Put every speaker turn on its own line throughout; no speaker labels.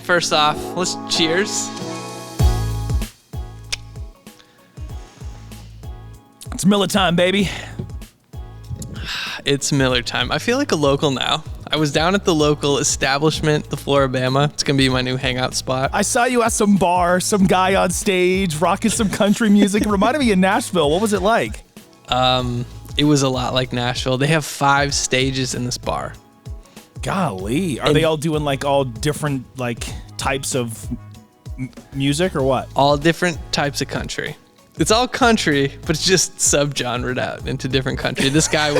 First off, let's cheers.
It's Miller time, baby.
It's Miller time. I feel like a local now. I was down at the local establishment, the Floribama. It's going to be my new hangout spot.
I saw you at some bar, some guy on stage rocking some country music. It reminded me of Nashville. What was it like?
It was a lot like Nashville. They have 5 stages in this bar.
Golly. Are they all doing like all different like types of music or what?
All different types of country. It's all country, but it's just subgenred out into different country. This guy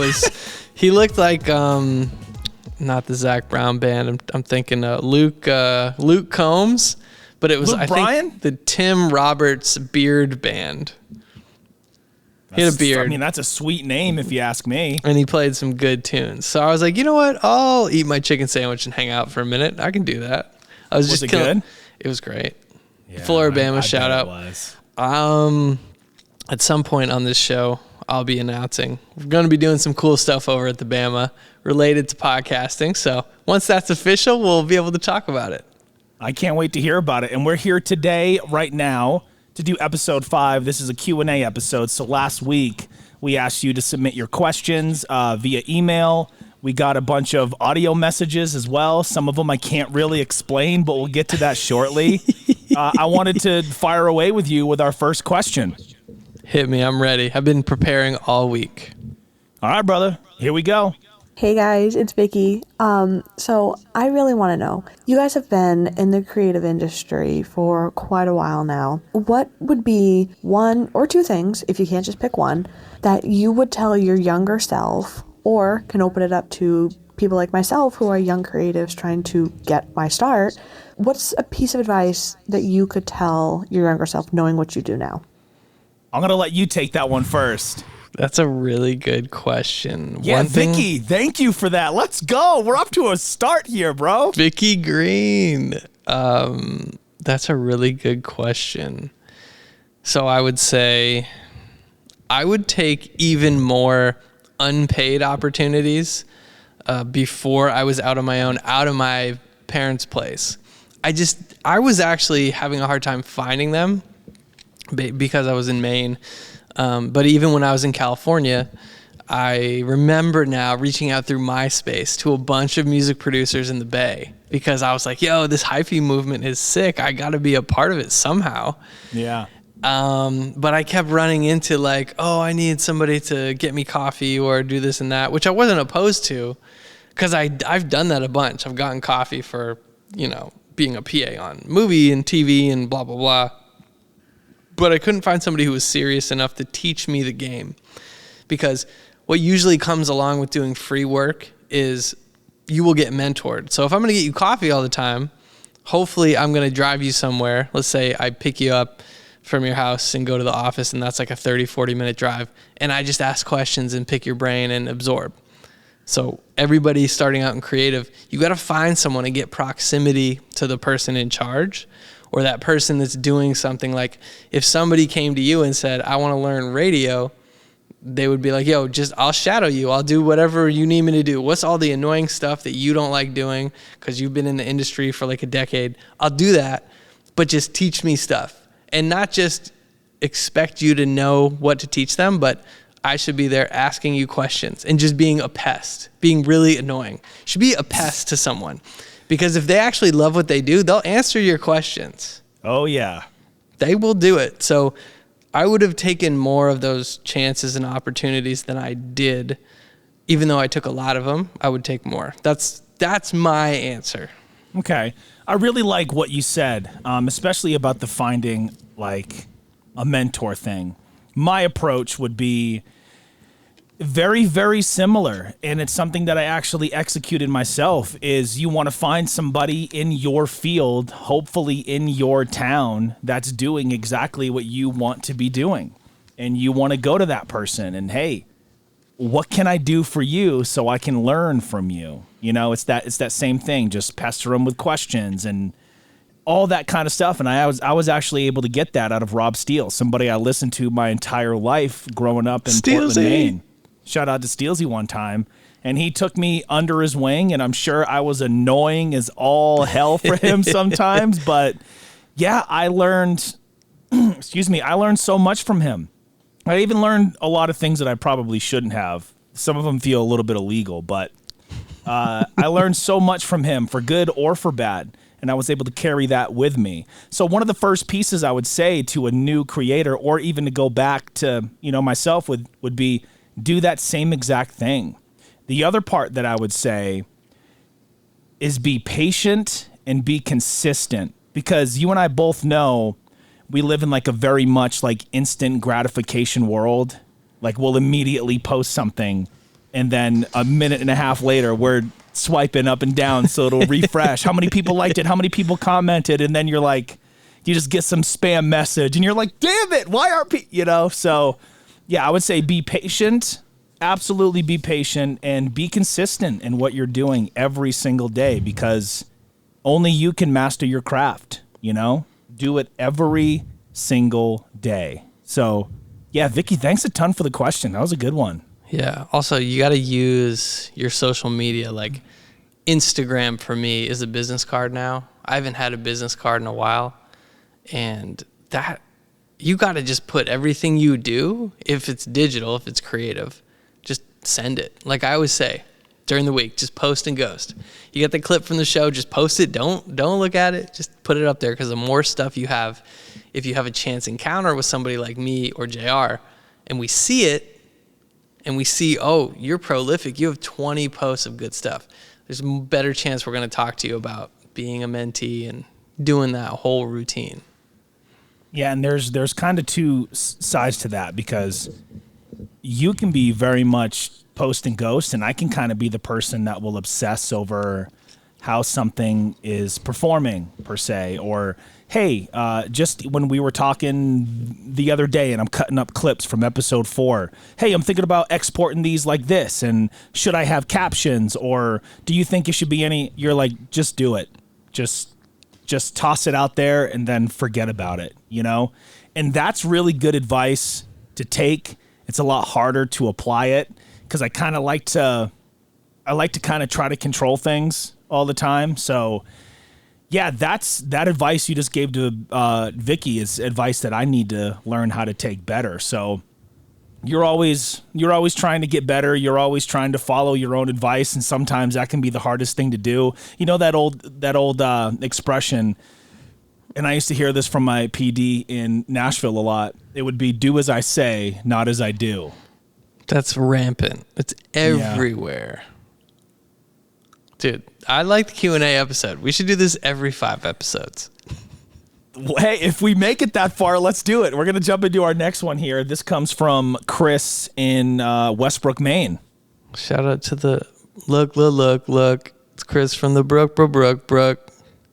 he looked like, not the Zac Brown band. I'm thinking Luke Combs, but it was,
Luke Bryan?
think, the Tim Roberts Beard Band. He had a beard.
I mean, that's a sweet name if you ask me.
And he played some good tunes. So I was like, you know what? I'll eat my chicken sandwich and hang out for a minute. I can do that.
Was it good?
It was great.
Yeah,
Floribama,
I
shout
bet
out.
It was.
At some point on this show, I'll be announcing we're going to be doing some cool stuff over at the Bama related to podcasting. So once that's official, we'll be able to talk about it.
I can't wait to hear about it. And we're here today, right now, to do episode 5. This is a Q&A episode. So last week, we asked you to submit your questions via email. We got a bunch of audio messages as well. Some of them I can't really explain, but we'll get to that shortly. I wanted to fire away with you with our first question.
Hit me. I'm ready. I've been preparing all week.
All right, brother. Here we go.
Hey guys, it's Vicky. So I really want to know, you guys have been in the creative industry for quite a while now. What would be 1 or 2 things, if you can't just pick one, that you would tell your younger self, or can open it up to people like myself who are young creatives trying to get my start? What's a piece of advice that you could tell your younger self knowing what you do now?
I'm going to let you take that one first.
That's a really good question.
Yeah, Vicky, thank you for that. Let's go. We're up to a start here, bro.
Vicky Green. That's a really good question. So I would say I would take even more unpaid opportunities before I was out on my own, out of my parents' place. I was actually having a hard time finding them because I was in Maine. But even when I was in California, I remember now reaching out through MySpace to a bunch of music producers in the Bay because I was like, yo, this hyphy movement is sick. I got to be a part of it somehow.
Yeah.
But I kept running into like, oh, I need somebody to get me coffee or do this and that, which I wasn't opposed to because I've done that a bunch. I've gotten coffee for, being a PA on movie and TV and blah, blah, blah. But I couldn't find somebody who was serious enough to teach me the game. Because what usually comes along with doing free work is you will get mentored. So if I'm going to get you coffee all the time, hopefully I'm going to drive you somewhere. Let's say I pick you up from your house and go to the office, and that's like a 30, 40-minute drive. And I just ask questions and pick your brain and absorb. So everybody starting out in creative, you got to find someone and get proximity to the person in charge. Or that person that's doing something. Like if somebody came to you and said, I want to learn radio, they would be like, yo, I'll shadow you. I'll do whatever you need me to do. What's all the annoying stuff that you don't like doing because you've been in the industry for like a decade? I'll do that, but just teach me stuff. And not just expect you to know what to teach them, but I should be there asking you questions and just being a pest, being really annoying. You should be a pest to someone. Because if they actually love what they do, they'll answer your questions.
Oh, yeah.
They will do it. So I would have taken more of those chances and opportunities than I did. Even though I took a lot of them, I would take more. That's my answer.
Okay. I really like what you said, especially about the finding like a mentor thing. My approach would be very, very similar, and it's something that I actually executed myself, is you want to find somebody in your field, hopefully in your town, that's doing exactly what you want to be doing. And you want to go to that person and, hey, what can I do for you so I can learn from you? It's that same thing, just pester them with questions and all that kind of stuff. And I was actually able to get that out of Rob Steele, somebody I listened to my entire life growing up in Portland, Maine. Shout out to Steelsy one time. and he took me under his wing, and I'm sure I was annoying as all hell for him sometimes. But yeah, I learned, I learned so much from him. I even learned a lot of things that I probably shouldn't have. Some of them feel a little bit illegal, but I learned so much from him, for good or for bad, and I was able to carry that with me. So one of the first pieces I would say to a new creator, or even to go back to, myself, would be do that same exact thing. The other part that I would say is be patient and be consistent, because you and I both know we live in like a very much like instant gratification world. Like we'll immediately post something and then a minute and a half later we're swiping up and down so it'll refresh. How many people liked it? How many people commented? And then you're like, you just get some spam message and you're like, damn it, why are people, So yeah, I would say be patient. Absolutely be patient and be consistent in what you're doing every single day, because only you can master your craft, Do it every single day. So yeah, Vicky, thanks a ton for the question. That was a good one.
Yeah. Also, you got to use your social media. Like Instagram for me is a business card now. I haven't had a business card in a while. And that you got to just put everything you do, if it's digital, if it's creative, just send it. Like I always say, during the week, just post and ghost. You get the clip from the show, just post it. Don't look at it. Just put it up there, because the more stuff you have, if you have a chance encounter with somebody like me or JR, and we see it, and we see, oh, you're prolific. You have 20 posts of good stuff. There's a better chance we're going to talk to you about being a mentee and doing that whole routine.
Yeah, and there's kind of two sides to that, because you can be very much post and ghost, and I can kind of be the person that will obsess over how something is performing per se, or hey, just when we were talking the other day and I'm cutting up clips from episode 4, hey, I'm thinking about exporting these like this, and should I have captions, or do you think it should be any? You're like, just do it, just toss it out there and then forget about it, and that's really good advice to take. It's a lot harder to apply it, because I kind of like to kind of try to control things all the time. So yeah, that advice you just gave to Vicky is advice that I need to learn how to take better. So you're always trying to get better. You're always trying to follow your own advice, and sometimes that can be the hardest thing to do. That old expression, and I used to hear this from my PD in Nashville a lot. It would be, do as I say, not as I do.
That's rampant. It's everywhere. Yeah. Dude, I like the Q&A episode. We should do this every 5 episodes.
Hey, if we make it that far, let's do it. We're going to jump into our next one here. This comes from Chris in Westbrook, Maine.
Shout out to the look. It's Chris from the Brook.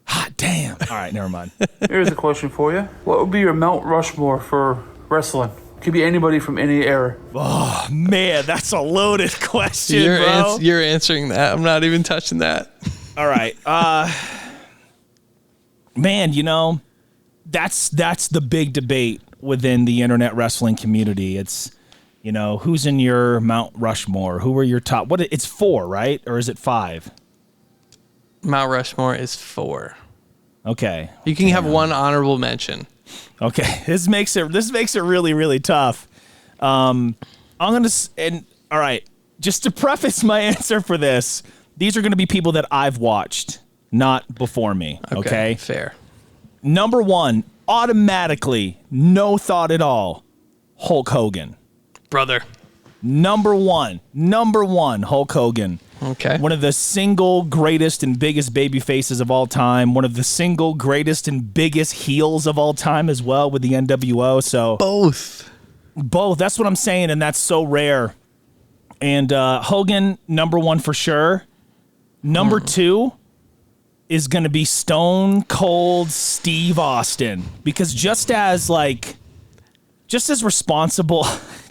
Hot damn. All right, never mind.
Here's a question for you. What would be your Mount Rushmore for wrestling? Could be anybody from any era.
Oh, man, that's a loaded question, bro.
You're answering that. I'm not even touching that.
All right. Man, that's the big debate within the internet wrestling community. It's, who's in your Mount Rushmore? Who are your top? It's 4, right? Or is it 5?
Mount Rushmore is 4.
Okay.
You can have one honorable mention.
Okay. This makes it really, really tough. All right. Just to preface my answer for this, these are going to be people that I've watched, not before me. Okay.
Fair.
Number 1, automatically, no thought at all, Hulk Hogan.
Brother.
Number one, Hulk Hogan.
Okay.
One of the single greatest and biggest baby faces of all time. One of the single greatest and biggest heels of all time as well with the NWO. So
both.
That's what I'm saying, and that's so rare. And Hogan, number 1 for sure. Number 2 is going to be Stone Cold Steve Austin, because just as responsible.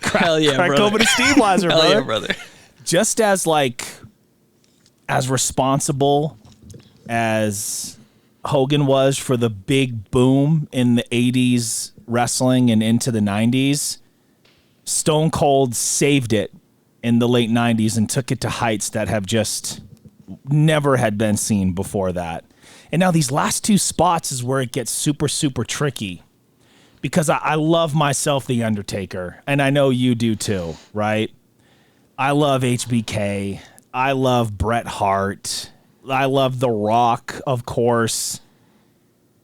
Hell yeah,
crack
brother.
Open to Steve Weiser,
Hell
brother.
yeah, brother.
Just as responsible as Hogan was for the big boom in the 80s wrestling and into the 90s, Stone Cold saved it in the late 90s and took it to heights that have just never had been seen before that. And now these last two spots is where it gets super, super tricky because I love myself, The Undertaker, and I know you do too, right? I love HBK. I love Bret Hart. I love The Rock, of course.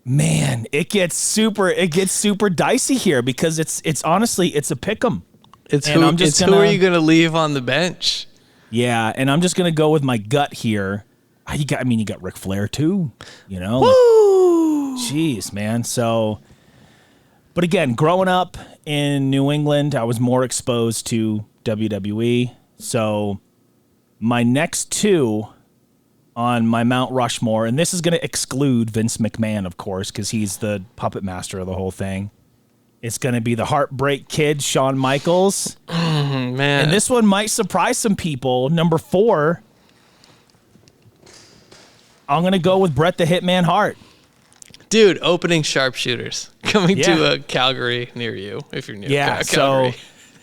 Man, it gets super dicey here because it's honestly it's a pick'em.
Who are you gonna leave on the bench?
Yeah, and I'm just gonna go with my gut here. You got Ric Flair too. You know,
Woo!
Jeez, man. So, but again, growing up in New England, I was more exposed to WWE. So, my next two on my Mount Rushmore, and this is going to exclude Vince McMahon, of course, because he's the puppet master of the whole thing. It's going to be the Heartbreak Kid, Shawn Michaels.
Man.
And this one might surprise some people. Number 4, I'm going to go with Bret the Hitman Hart.
Dude, opening Sharpshooters coming to a Calgary near you, if you're near Calgary.
So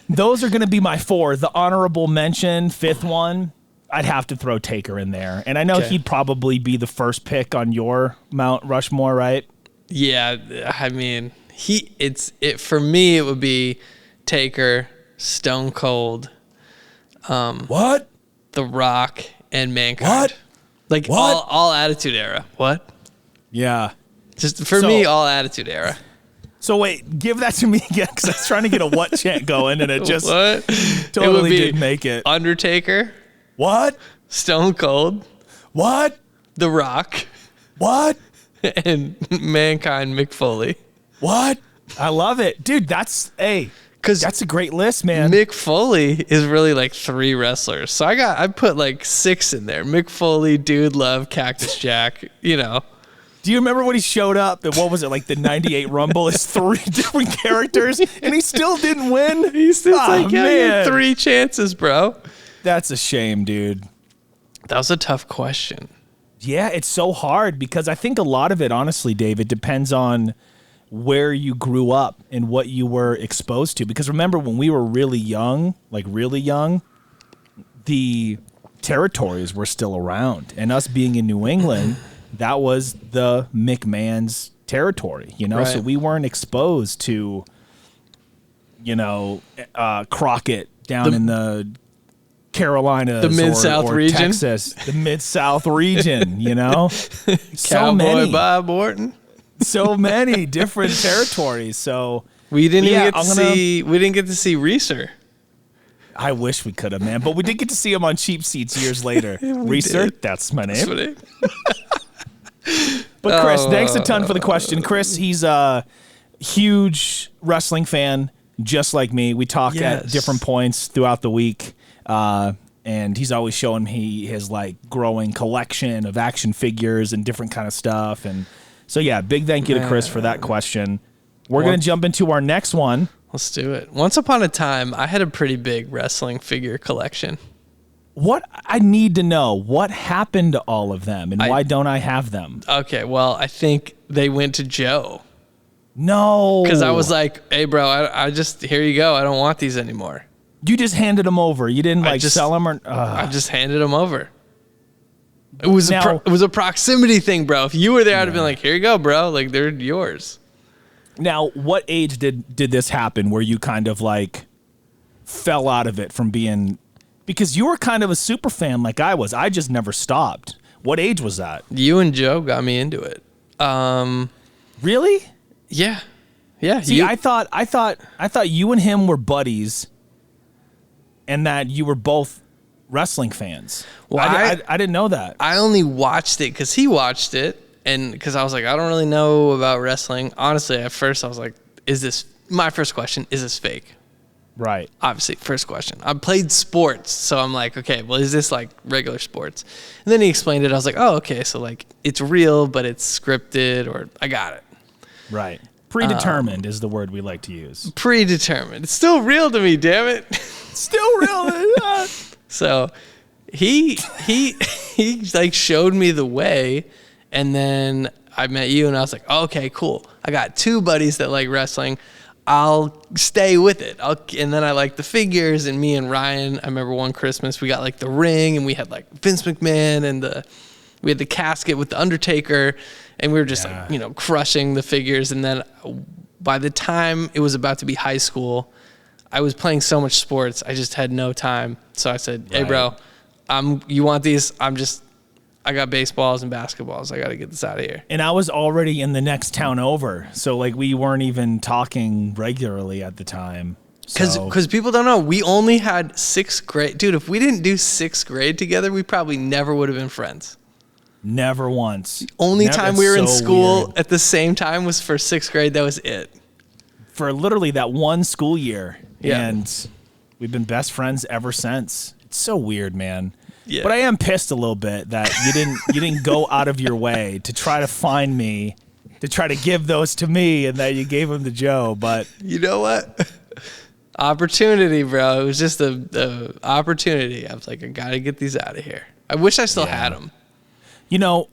those are going to be my 4. The honorable mention, 5th one, I'd have to throw Taker in there. And I know he'd probably be the first pick on your Mount Rushmore, right?
Yeah, I mean, for me it would be Taker, Stone Cold,
What?
The Rock, and Mankind.
What?
All Attitude Era. What?
Yeah.
Just for me, all Attitude Era.
So wait, give that to me again because I was trying to get a what chant going and it just totally
it would be
didn't make it.
Undertaker,
What?
Stone Cold,
What?
The Rock,
What?
and Mankind, Mick Foley.
What? I love it. Dude, that's a great list, man.
Mick Foley is really like 3 wrestlers. So I put like 6 in there. Mick Foley, Dude Love, Cactus Jack, you know.
Do you remember when he showed up and what was it, like the 98 Rumble is 3 different characters and he still didn't win?
He's still like, yeah, you had 3 chances, bro.
That's a shame, dude.
That was a tough question.
Yeah, it's so hard because I think a lot of it, honestly, Dave, it depends on where you grew up and what you were exposed to. Because remember when we were really young, the territories were still around. And us being in New England, that was the McMahon's territory, you know? Right. So we weren't exposed to, Crockett down in the Carolinas,
the Mid-South region,
Texas, the Mid-South region, you know?
Cowboy Bob Orton.
So many different territories. So
we didn't get to see Reeser.
I wish we could have, man. But we did get to see him on Cheap Seats years later. Reeser, that's my name. But Chris, thanks a ton for the question. Chris, he's a huge wrestling fan, just like me. We talk at different points throughout the week. And he's always showing me his like growing collection of action figures and different kind of stuff. And so, yeah, big thank you to Chris for that question. We're going to jump into our next one.
Let's do it. Once upon a time, I had a pretty big wrestling figure collection.
What I need to know, what happened to all of them and why don't I have them?
Okay, well, I think they went to Joe.
No.
Because I was like, hey, bro, I just, here you go. I don't want these anymore.
You just handed them over. You didn't sell them or?
I just handed them over. It was a proximity thing, bro. If you were there, I'd have been like, here you go, bro. Like, they're yours.
Now, what age did this happen where you kind of like fell out of it from being, because you were kind of a super fan like I was. I just never stopped. What age was that?
You and Joe got me into it.
Really?
Yeah. Yeah.
See, I thought you and him were buddies and that you were both wrestling fans. Well, I didn't know that.
I only watched it because he watched it. And because I was like, I don't really know about wrestling. Honestly, at first I was like, my first question, is this fake?
Right.
Obviously, first question. I played sports, so I'm like, okay, well, is this like regular sports? And then he explained it. I was like, oh, okay, so like it's real, but it's scripted, or I got it.
Right. Predetermined is the word we like to use.
Predetermined. It's still real to me, damn it.
Still real.
So he like showed me the way. And then I met you, and I was like, oh, okay, cool. I got 2 buddies that like wrestling. I'll stay with it. And then I like the figures, and me and Ryan, I remember one Christmas we got like the ring, and we had like Vince McMahon, and we had the casket with the Undertaker, and we were just like, you know, crushing the figures. And then by the time it was about to be high school, I was playing so much sports, I just had no time. So I said, hey bro, you want these? I got baseballs and basketballs. I got to get this out of here.
And I was already in the next town over. So like we weren't even talking regularly at the time.
Because people don't know, we only had sixth grade. Dude, if we didn't do sixth grade together, we probably never would have been friends.
Never once.
Only time we were in school at the same time was for sixth grade. That was it. For
literally that one school year.
Yeah.
And we've been best friends ever since. It's so weird, man.
Yeah.
But I am pissed a little bit that you didn't go out of your way to try to find me, to try to give those to me, and that you gave them to Joe. But
you know what? Opportunity, bro. It was just the opportunity. I was like, I gotta get these out of here. I wish I still had them.
You know,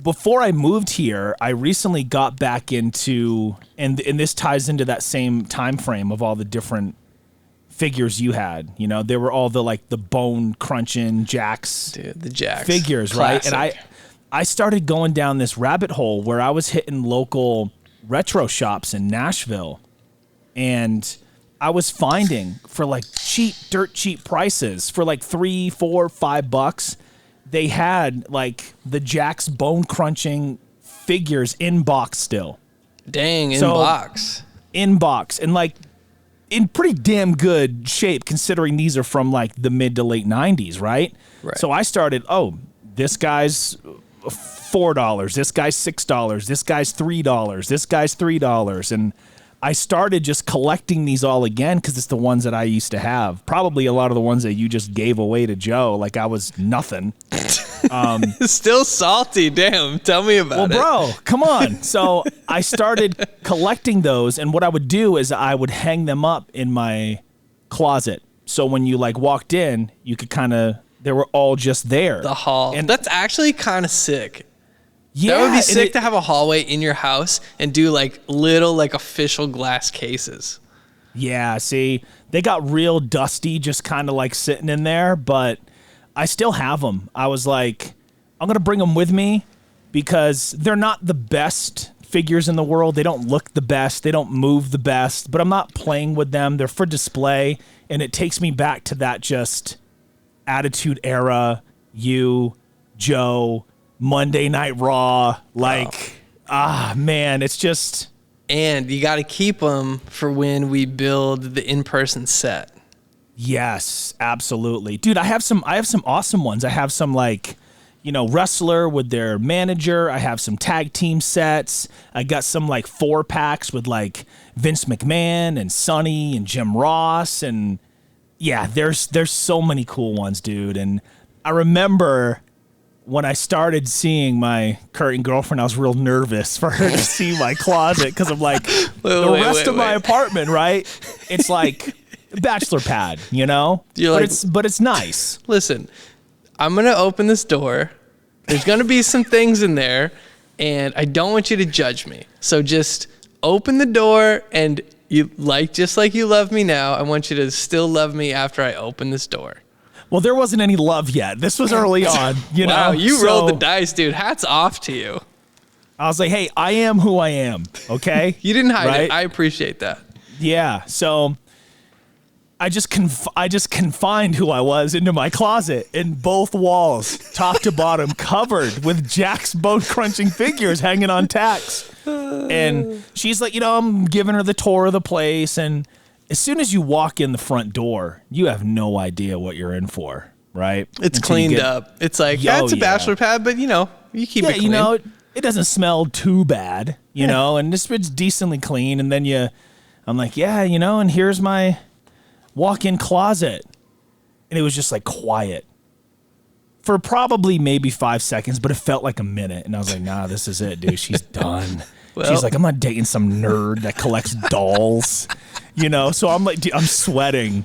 before I moved here, I recently got back into, and this ties into that same time frame of all the different figures you had. You know, they were all the bone crunching Jax,
dude, the Jax
figures,
classic.
right? And I started going down this rabbit hole where I was hitting local retro shops in Nashville, and I was finding for like dirt cheap prices for like $3, $4, $5. They had like the Jax bone crunching figures in box still.
Dang, in box.
In box. And like in pretty damn good shape considering these are from like the mid to late 90s, right?
Right.
So I started, this guy's $4, this guy's $6, this guy's $3, this guy's $3. And I started just collecting these all again because it's the ones that I used to have. Probably a lot of the ones that you just gave away to Joe, like I was nothing.
Still salty, damn. Tell me about it.
Well, bro, come on. So I started collecting those, and what I would do is I would hang them up in my closet. So when you like walked in, you could they were all just there.
The hall.
And
that's actually kind of sick.
Yeah,
that would be sick to have a hallway in your house and do like little like official glass cases.
Yeah, see, they got real dusty just kind of like sitting in there, but I still have them. I was like, I'm going to bring them with me because they're not the best figures in the world. They don't look the best. They don't move the best, but I'm not playing with them. They're for display, and it takes me back to that just Attitude Era, you, Joe, Monday Night Raw, man, it's just.
And you got to keep them for when we build the in-person set.
Yes, absolutely, dude. I have some awesome ones. I have some wrestler with their manager. I have some tag team sets. I got some 4-packs with like Vince McMahon and Sonny and Jim Ross, and yeah, there's so many cool ones, dude. And I remember when I started seeing my current girlfriend, I was real nervous for her to see my closet because I'm like, the rest of my apartment, right? It's like a bachelor pad, you know? But it's nice.
Listen, I'm going to open this door. There's going to be some things in there, and I don't want you to judge me. So just open the door, and just like you love me now, I want you to still love me after I open this door.
Well, there wasn't any love yet. This was early on, you know?
Wow, you rolled the dice, dude. Hats off to you.
I was like, hey, I am who I am, okay?
You didn't hide it. I appreciate that.
Yeah, so I just confined who I was into my closet, and both walls, top to bottom, covered with Jack's bone-crunching figures hanging on tacks. And she's like, I'm giving her the tour of the place, and as soon as you walk in the front door, you have no idea what you're in for, right?
It's cleaned up. It's like, it's a bachelor pad, but, you keep it clean.
It doesn't smell too bad, and it's decently clean. And then I'm like, and here's my walk-in closet. And it was just like quiet for probably maybe 5 seconds, but it felt like a minute. And I was like, nah, this is it, dude. She's done. She's like, I'm not dating some nerd that collects dolls. So I'm like, dude, I'm sweating,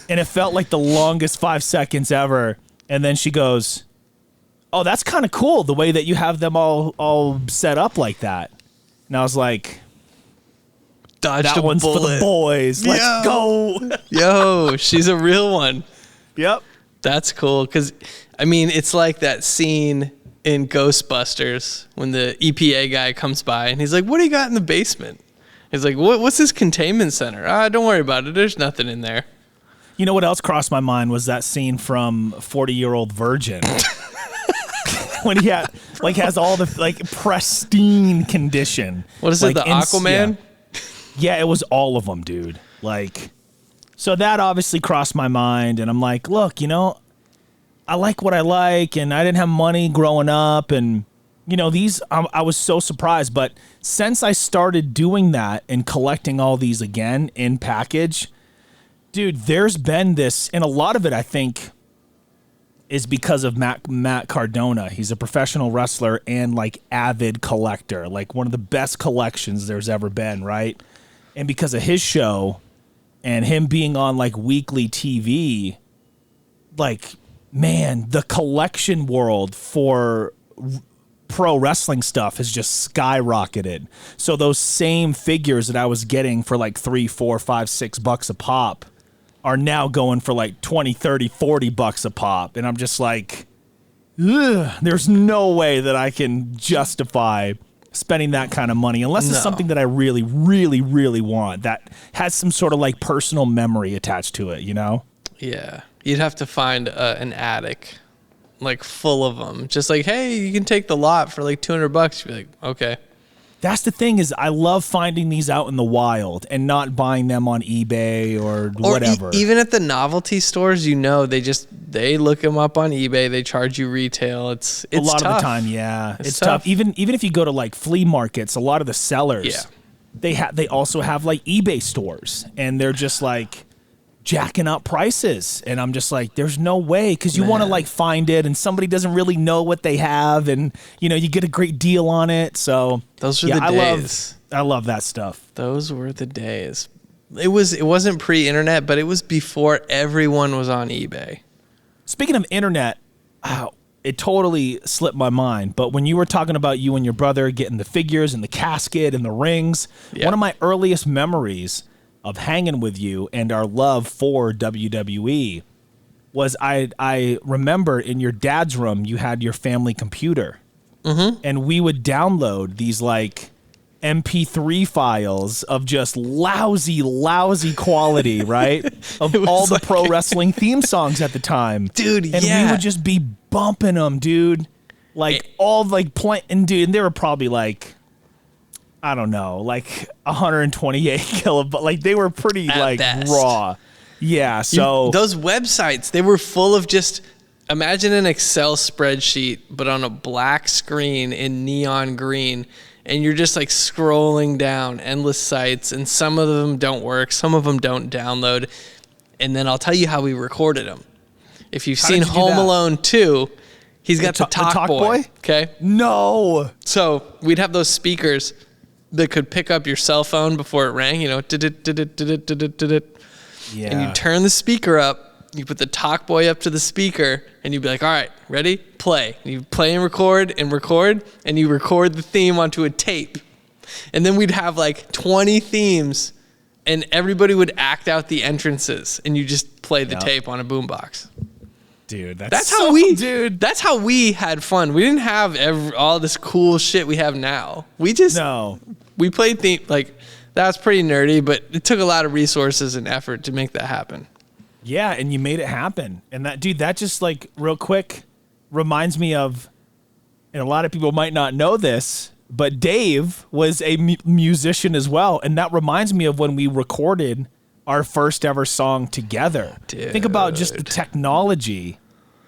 and it felt like the longest 5 seconds ever. And then she goes, oh, that's kind of cool the way that you have them all set up like that. And I was like,
Dodged
That
a
one's for the
bullet.
boys. Let's go.
Yo, she's a real one.
Yep.
That's cool. Because, I mean, it's like that scene in Ghostbusters when the EPA guy comes by and he's like, what do you got in the basement? He's like, what's this containment center? Don't worry about it. There's nothing in there.
You know what else crossed my mind was that scene from 40-Year-Old Virgin. When he has all the pristine condition.
What is it, the Aquaman?
Yeah, it was all of them, dude. So that obviously crossed my mind, and I'm like, look, I like what I like, and I didn't have money growing up, and I was so surprised. But since I started doing that and collecting all these again in package, dude, there's been this, and a lot of it I think is because of Matt Cardona. He's a professional wrestler and avid collector, one of the best collections there's ever been, right? And because of his show and him being on weekly TV, man, the collection world for pro wrestling stuff has just skyrocketed. So those same figures that I was getting for $3, $4, $5, $6 a pop are now going for $20, $30, $40 a pop. And I'm just like, ugh, there's no way that I can justify spending that kind of money unless it's something that I really, really, really want that has some sort of personal memory attached to it,
Yeah. You'd have to find an attic full of them. Just hey, you can take the lot for $200. You'd be like, okay.
That's the thing is I love finding these out in the wild and not buying them on eBay or whatever.
Even at the novelty stores, they look them up on eBay. They charge you retail. It's
a lot
tough.
of the time, yeah, it's tough. Even if you go to flea markets, a lot of the sellers, they also have eBay stores, and they're just jacking up prices, and I'm just like, there's no way, because you want to find it, and somebody doesn't really know what they have, and you get a great deal on it. So
those were the days.
I love that stuff.
Those were the days. It wasn't pre-internet, but it was before everyone was on eBay.
Speaking of internet, it totally slipped my mind, but when you were talking about you and your brother getting the figures and the casket and the rings, one of my earliest memories of hanging with you and our love for WWE was I remember in your dad's room you had your family computer, and we would download these MP3 files of just lousy quality, right? Of all the pro wrestling theme songs at the time,
dude.
And we would just be bumping them, dude. And they were probably I don't know, 128 kilobytes. They were pretty raw. Yeah. So
those websites, they were full of just, imagine an Excel spreadsheet, but on a black screen in neon green. And you're just scrolling down endless sites, and some of them don't work. Some of them don't download. And then I'll tell you how we recorded them. If you've seen Home Alone 2, he's got the talk boy. Okay.
No.
So we'd have those speakers that could pick up your cell phone before it rang,
Yeah.
And you turn the speaker up, you put the talk boy up to the speaker, and you'd be like, all right, ready? Play. And you play and record, and you record the theme onto a tape. And then we'd have 20 themes, and everybody would act out the entrances, and you just play the tape on a boombox.
Dude,
that's how we had fun. We didn't have all this cool shit we have now. We played theme, that was pretty nerdy, but it took a lot of resources and effort to make that happen.
Yeah, and you made it happen. And that just real quick reminds me of, and a lot of people might not know this, but Dave was a musician as well. And that reminds me of when we recorded our first ever song together.
Dude.
Think about just the technology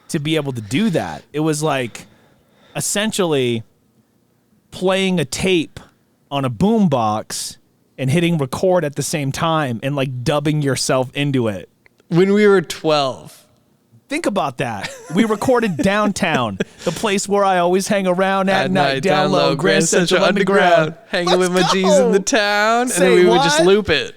to be able to do that. It was essentially playing a tape on a boombox and hitting record at the same time and dubbing yourself into it.
When we were 12.
Think about that. We recorded downtown, the place where I always hang around at night, down low, Grand Central Underground.
Hanging with my G's in the town. And then we would just loop it.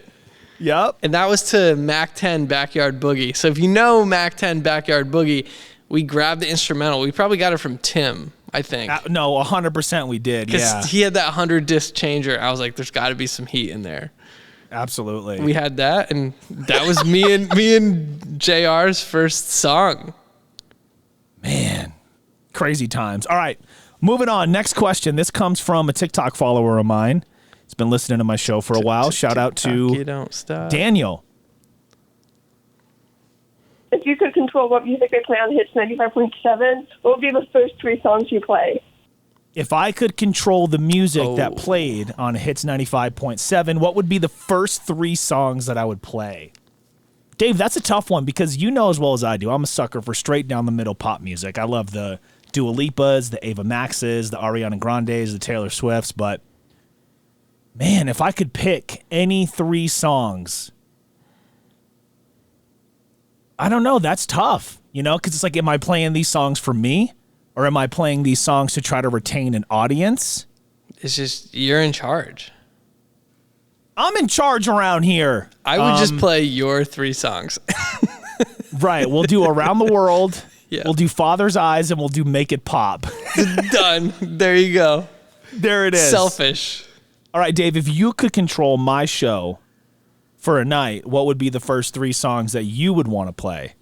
Yep.
And that was to Mac 10 Backyard Boogie. So if you know Mac 10 Backyard Boogie, we grabbed the instrumental. We probably got it from Tim, I think.
No, 100% we did, yeah.
Because he had that 100 disc changer. I was like, there's got to be some heat in there.
Absolutely.
We had that, and that was me and JR's first song.
Man, crazy times. All right, moving on. Next question. This comes from a TikTok follower of mine. He's been listening to my show for a while. Shout out
You
to
don't stop.
Daniel.
If you could control what music they play on Hits 95.7, what would be the first 3 songs you play?
If I could control the music that played on Hits 95.7, what would be the first 3 songs that I would play? Dave, that's a tough one because you know as well as I do, I'm a sucker for straight down the middle pop music. I love the Dua Lipas, the Ava Maxes, the Ariana Grandes, the Taylor Swifts, but man, if I could pick any 3 songs, I don't know, that's tough, you know, because it's like, am I playing these songs for me? Or am I playing these songs to try to retain an audience?
It's just, you're in charge.
I'm in charge around here.
I would just play your 3 songs.
Right. We'll do Around the World.
Yeah.
We'll do Father's Eyes, and we'll do Make It Pop.
Done. There you go.
There it is.
Selfish.
All right, Dave, if you could control my show for a night, what would be the first 3 songs that you would want to play?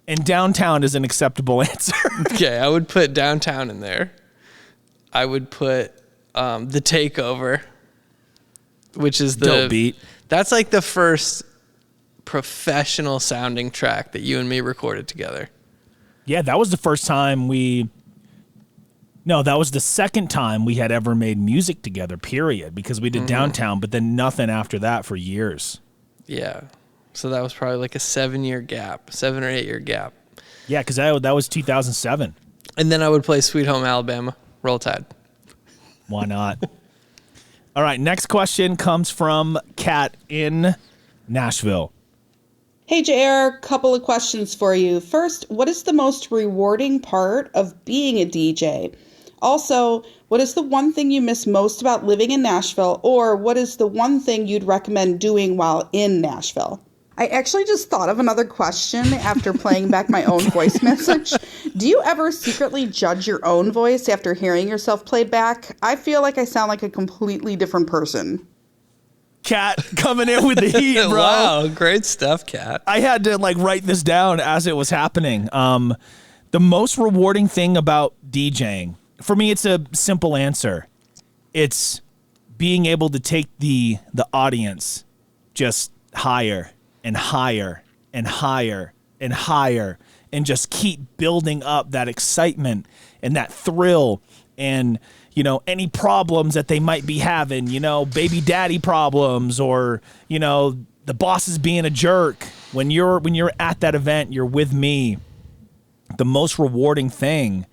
And Downtown is an acceptable answer.
Okay, I would put Downtown in there. I would put The Takeover, which is the
Dope beat.
That's like the first professional sounding track that you and me recorded together.
Yeah, that was the first time that was the second time we had ever made music together, period, because we did Downtown, but then nothing after that for years.
Yeah. So that was probably like a 7 or 8 year gap.
Yeah, because that was 2007.
And then I would play Sweet Home Alabama, Roll Tide.
Why not? All right, next question comes from Kat in Nashville.
Hey, JR, couple of questions for you. First, what is the most rewarding part of being a DJ? Also, what is the one thing you miss most about living in Nashville, or what is the one thing you'd recommend doing while in Nashville? I actually just thought of another question after playing back my own voice message. Do you ever secretly judge your own voice after hearing yourself played back? I feel like I sound like a completely different person.
Kat coming in with the heat, bro.
Wow, great stuff, Kat.
I had to write this down as it was happening. The most rewarding thing about DJing, for me, it's a simple answer. It's being able to take the audience just higher and higher and higher and higher and just keep building up that excitement and that thrill and, you know, any problems that they might be having, you know, baby daddy problems or, you know, the boss is being a jerk. When you're at that event, you're with me. The most rewarding thing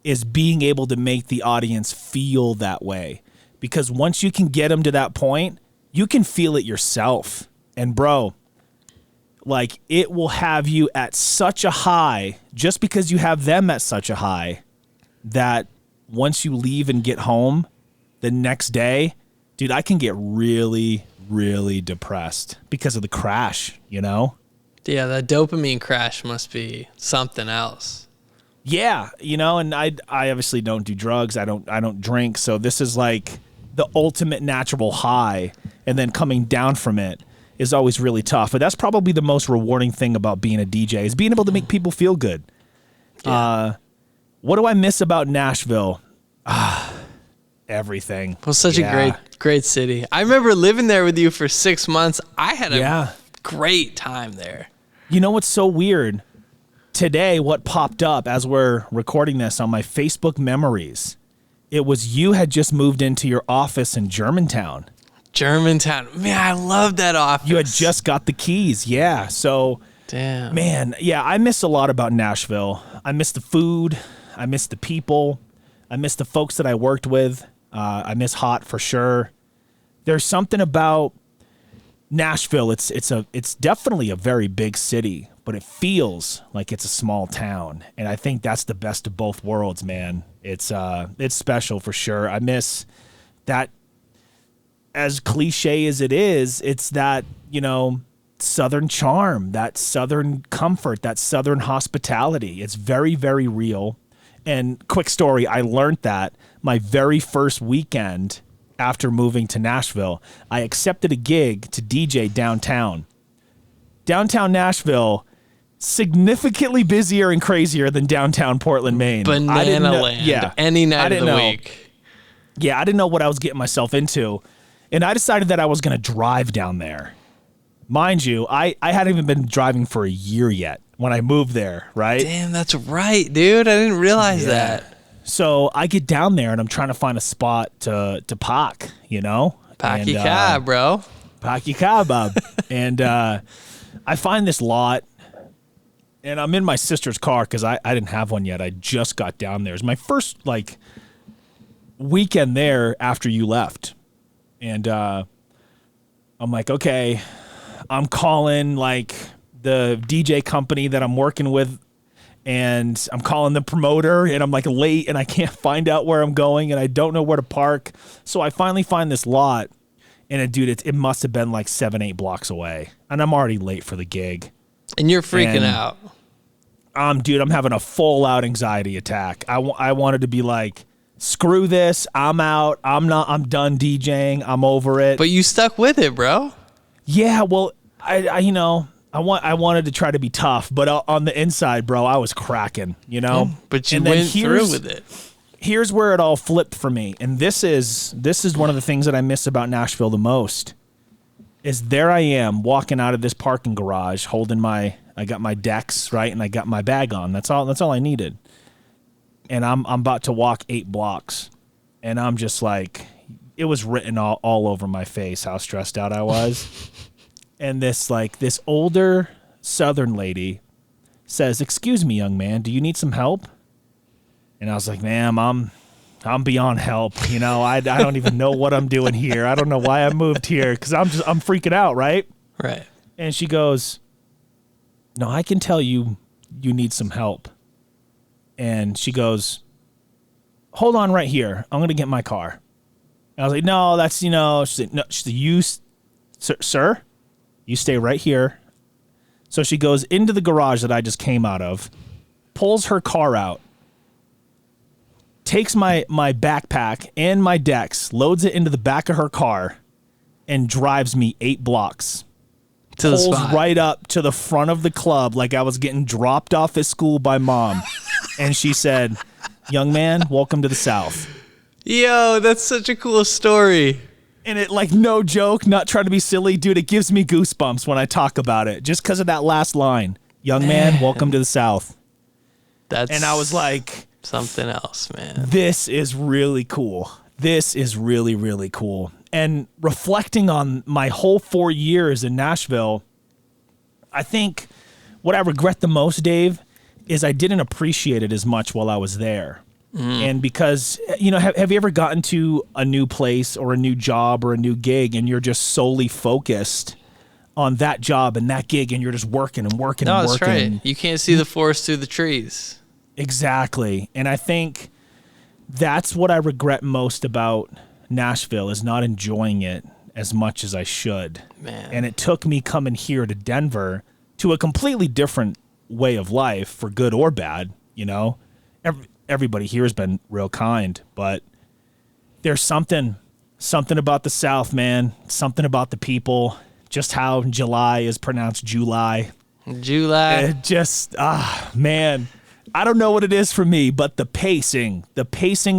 is being able to make the audience feel that way. Because once you can get them to that point, you can feel it yourself. And bro, like it will have you at such a high just because you have them at such a high that once you leave and get home the next day, dude, I can get really, really depressed because of the crash, you know?
Yeah, that dopamine crash must be something else.
Yeah, you know, and I obviously don't do drugs. I don't drink, so this is like the ultimate natural high, and then coming down from it is always really tough. But that's probably the most rewarding thing about being a DJ is being able to make people feel good.
Yeah.
What do I miss about Nashville? Everything.
Well, such a great city. I remember living there with you for 6 months. I had a great time there.
You know what's so weird? Today, what popped up as we're recording this on my Facebook memories, it was you had just moved into your office in Germantown.
Germantown. Man, I love that office.
You had just got the keys. Yeah. So,
damn.
Man, yeah, I miss a lot about Nashville. I miss the food. I miss the people. I miss the folks that I worked with. I miss Hot for sure. There's something about Nashville. It's definitely a very big city, but it feels like it's a small town. And I think that's the best of both worlds, man. It's special for sure. I miss that. As cliche as it is, it's that, you know, Southern charm, that Southern comfort, that Southern hospitality. It's very, very real. And quick story, I learned that my very first weekend after moving to Nashville, I accepted a gig to DJ downtown. Downtown Nashville, significantly busier and crazier than downtown Portland, Maine.
Banana land.
Yeah,
Any night of the week.
Yeah, I didn't know what I was getting myself into. And I decided that I was going to drive down there. Mind you, I hadn't even been driving for a year yet when I moved there, right?
Damn, that's right, dude. I didn't realize that.
So I get down there and I'm trying to find a spot to park, you know?
Park your car, bro.
Park your car, Bob. And I find this lot and I'm in my sister's car because I didn't have one yet. I just got down there. It was my first weekend there after you left. And I'm like, okay, I'm calling the DJ company that I'm working with, and I'm calling the promoter, and I'm late, and I can't find out where I'm going, and I don't know where to park. So I finally find this lot, and it must have been 7-8 blocks away, and I'm already late for the gig.
And you're freaking out.
Dude, I'm having a full out anxiety attack. I wanted to be screw this. I'm out. I'm done DJing. I'm over it.
But you stuck with it, bro.
Yeah, well, I wanted to try to be tough, but on the inside, bro, I was cracking, you know?
But you went through with it.
Here's where it all flipped for me. And this is one of the things that I miss about Nashville the most. Is there I am walking out of this parking garage holding I got my decks, right? And I got my bag on. That's all I needed. And I'm about to walk 8 blocks, and I'm just it was written all over my face how stressed out I was. And this older Southern lady says, "Excuse me, young man, do you need some help?" And I was like, "Ma'am, I'm beyond help. You know, I don't even know what I'm doing here. I don't know why I moved here because I'm freaking out, right?"
Right.
And she goes, "No, I can tell you need some help." And she goes, "Hold on right here. I'm going to get my car." And I was like, "No, that's, she said, "No," she said, sir, you stay right here." So she goes into the garage that I just came out of, pulls her car out, takes my backpack and my decks, loads it into the back of her car, and drives me 8 blocks. Pulls right up to the front of the club like I was getting dropped off at school by mom. And she said, "Young man, welcome to the South."
Yo, that's such a cool story.
And it, no joke, not trying to be silly, dude, it gives me goosebumps when I talk about it just because of that last line. "Young man, welcome to the South." And I was like,
something else, man.
This is really cool. This is really, really cool. And reflecting on my whole 4 years in Nashville, I think what I regret the most, Dave, is I didn't appreciate it as much while I was there. And because, have you ever gotten to a new place or a new job or a new gig and you're just solely focused on that job and that gig and you're just working and working and working?
No, that's right. You can't see the forest through the trees.
Exactly. And I think that's what I regret most about Nashville is not enjoying it as much as I should.
Man.
And it took me coming here to Denver to a completely different way of life, for good or bad, Everybody here has been real kind, but there's something about the South, man. Something about the people, just how July is pronounced July.
July.
Man, I don't know what it is for me, but the pacing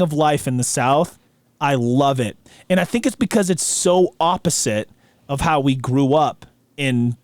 of life in the South, I love it. And I think it's because it's so opposite of how we grew up in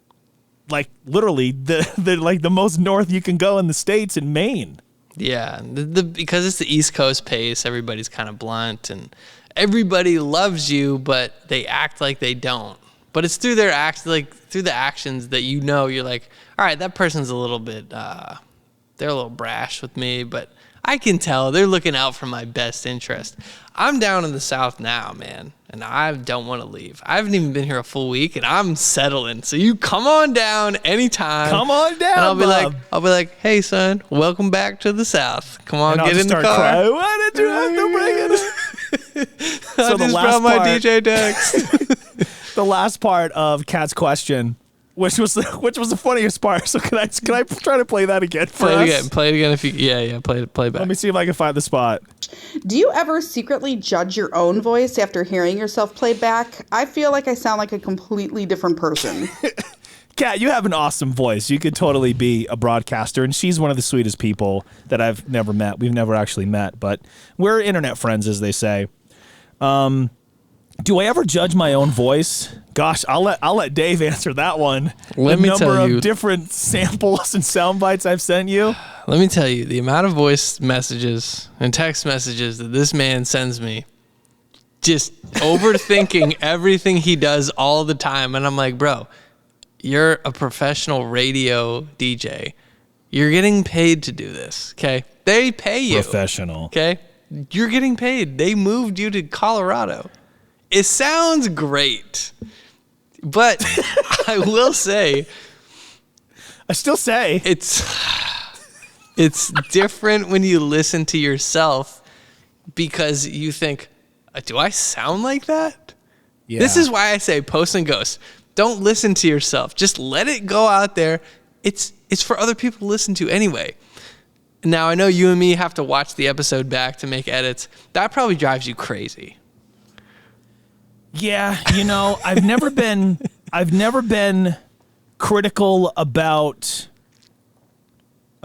literally the most north you can go in the States, in Maine.
Yeah, because it's the East Coast pace, everybody's kind of blunt and everybody loves you, but they act like they don't. But it's through their through the actions that you're like, all right, that person's a little bit, they're a little brash with me, but I can tell they're looking out for my best interest. I'm down in the South now, man, and I don't want to leave. I haven't even been here a full week, and I'm settling. So you come on down anytime.
Come on down,
and I'll be like, "Hey, son, welcome back to the South. Come on, get in the car."
Crying, "Why did you have to bring it?"
So I just brought my DJ decks.
The last part of Kat's question, which was the funniest part. So can I try to play that again for us?
Play it again if you play it back.
Let me see if I can find the spot.
Do you ever secretly judge your own voice after hearing yourself played back? I feel like I sound like a completely different person.
Kat, you have an awesome voice. You could totally be a broadcaster, and she's one of the sweetest people that I've never met. We've never actually met, but we're internet friends, as they say. Do I ever judge my own voice? Gosh, I'll let Dave answer that one.
Let me tell you.
The number of different samples and sound bites I've sent you.
Let me tell you, the amount of voice messages and text messages that this man sends me, just overthinking everything he does all the time. And I'm like, bro, you're a professional radio DJ. You're getting paid to do this, okay? They pay you.
Professional.
Okay? You're getting paid. They moved you to Colorado. It sounds great. But I will say,
I still say
it's different when you listen to yourself because you think, do I sound like that?
Yeah.
This is why I say Post and Ghost. Don't listen to yourself. Just let it go out there. It's for other people to listen to anyway. Now, I know you and me have to watch the episode back to make edits. That probably drives you crazy.
Yeah, I've never been critical about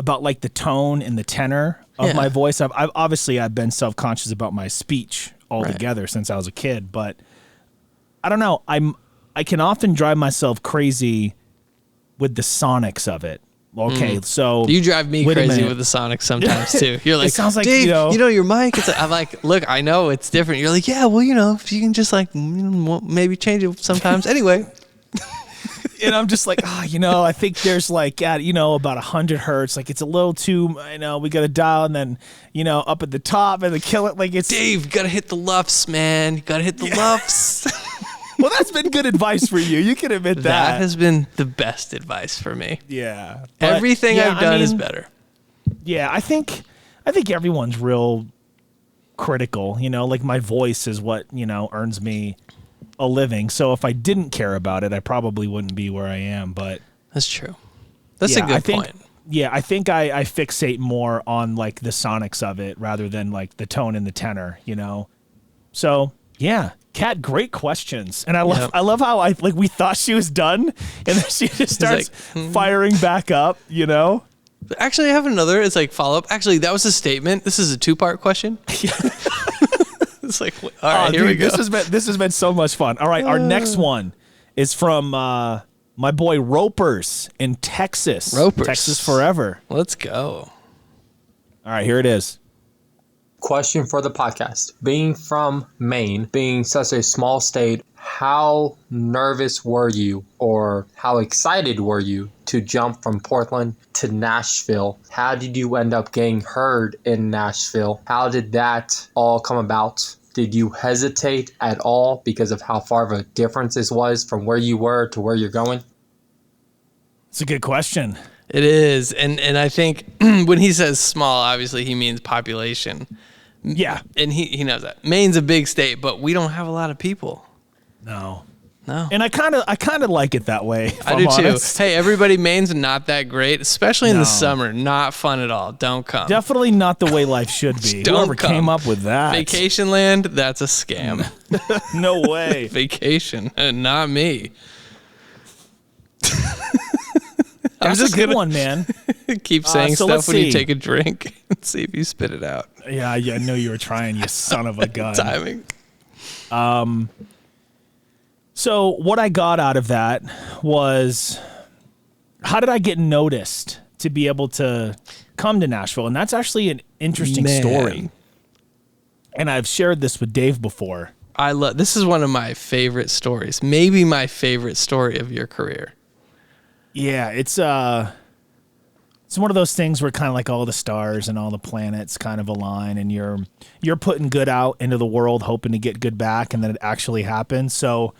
like the tone and the tenor of my voice. I've obviously been self-conscious about my speech altogether since I was a kid, but I don't know. I can often drive myself crazy with the sonics of it. Okay, so
you drive me crazy with the sonics sometimes too. You're like,
it sounds like,
Dave, your mic. I'm like, look, I know it's different. You're like, yeah, well, if you can just like maybe change it sometimes. Anyway,
and I'm just like, I think there's like at about 100 hertz. Like it's a little too. We got to dial and then up at the top and then kill it. Like it's
Dave, you gotta hit the lufts, man. You gotta hit the lufts.
Well, that's been good advice for you. You can admit that.
That has been the best advice for me.
Yeah.
Everything I've done is better.
Yeah, I think everyone's real critical, like my voice is what, earns me a living. So if I didn't care about it, I probably wouldn't be where I am, but
that's true. That's a good point.
Yeah, I think I fixate more on like the sonics of it rather than like the tone and the tenor, So, yeah. Kat, great questions, and I love how we thought she was done, and then she just starts firing back up.
Actually, I have another. It's like follow up. Actually, that was a statement. This is a 2-part question. It's like, all right, here we go.
This has been so much fun. All right, our next one is from my boy Ropers in Texas. Texas forever.
Let's go.
All right, here it is.
Question for the podcast. Being from Maine, being such a small state, how nervous were you or how excited were you to jump from Portland to Nashville? How did you end up getting heard in Nashville? How did that all come about? Did you hesitate at all because of how far of a difference this was from where you were to where you're going?
It's a good question.
It is. And I think when he says small, obviously he means population.
Yeah.
And he knows that. Maine's a big state, but we don't have a lot of people.
No.
And
I kind of like it that way.
I do too. Hey, everybody, Maine's not that great, especially in the summer. Not fun at all. Don't come.
Definitely not the way life should be. Whoever came up with that.
Vacation land, that's a scam.
No way.
Vacation, not me.
That's a good one, man.
Keep saying stuff when you take a drink and see if you spit it out.
Yeah, I know you were trying, you son of a gun.
Timing.
So what I got out of that was, how did I get noticed to be able to come to Nashville? And that's actually an interesting story. And I've shared this with Dave before.
This is one of my favorite stories. Maybe my favorite story of your career.
Yeah, it's one of those things where kind of like all the stars and all the planets kind of align, and you're putting good out into the world, hoping to get good back, and then it actually happens. So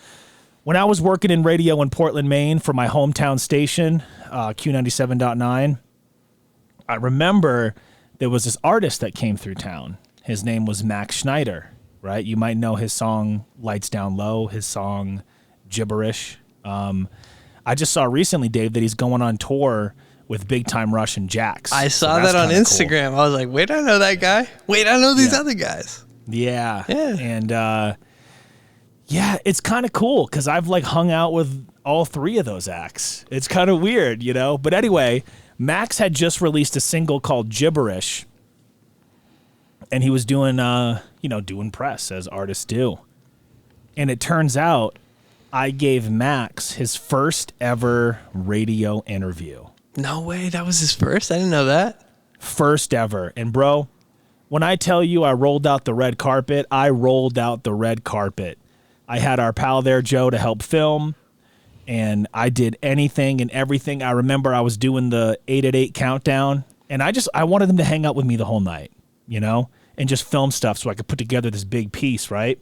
when I was working in radio in Portland, Maine for my hometown station, Q97.9, I remember there was this artist that came through town. His name was Max Schneider, right? You might know his song Lights Down Low, his song Gibberish. I just saw recently, Dave, that he's going on tour with Big Time Rush and Jax.
I
So
saw
that's
that on
kinda
Instagram. I was like, wait, I know that guy. Wait, I know these other guys.
Cool. Yeah.
Yeah.
And yeah, it's kind of cool because I've like hung out with all three of those acts. It's kind of weird, you know? But anyway, Max had just released a single called Gibberish. And he was doing, doing press as artists do. And it turns out I gave Max his first ever radio interview.
No way. That was his first? I didn't know that.
First ever. And bro, when I tell you I rolled out the red carpet, I rolled out the red carpet. I had our pal there, Joe, to help film. And I did anything and everything. I remember I was doing the 8 at 8 countdown. And I wanted them to hang out with me the whole night, you know, and just film stuff so I could put together this big piece, right?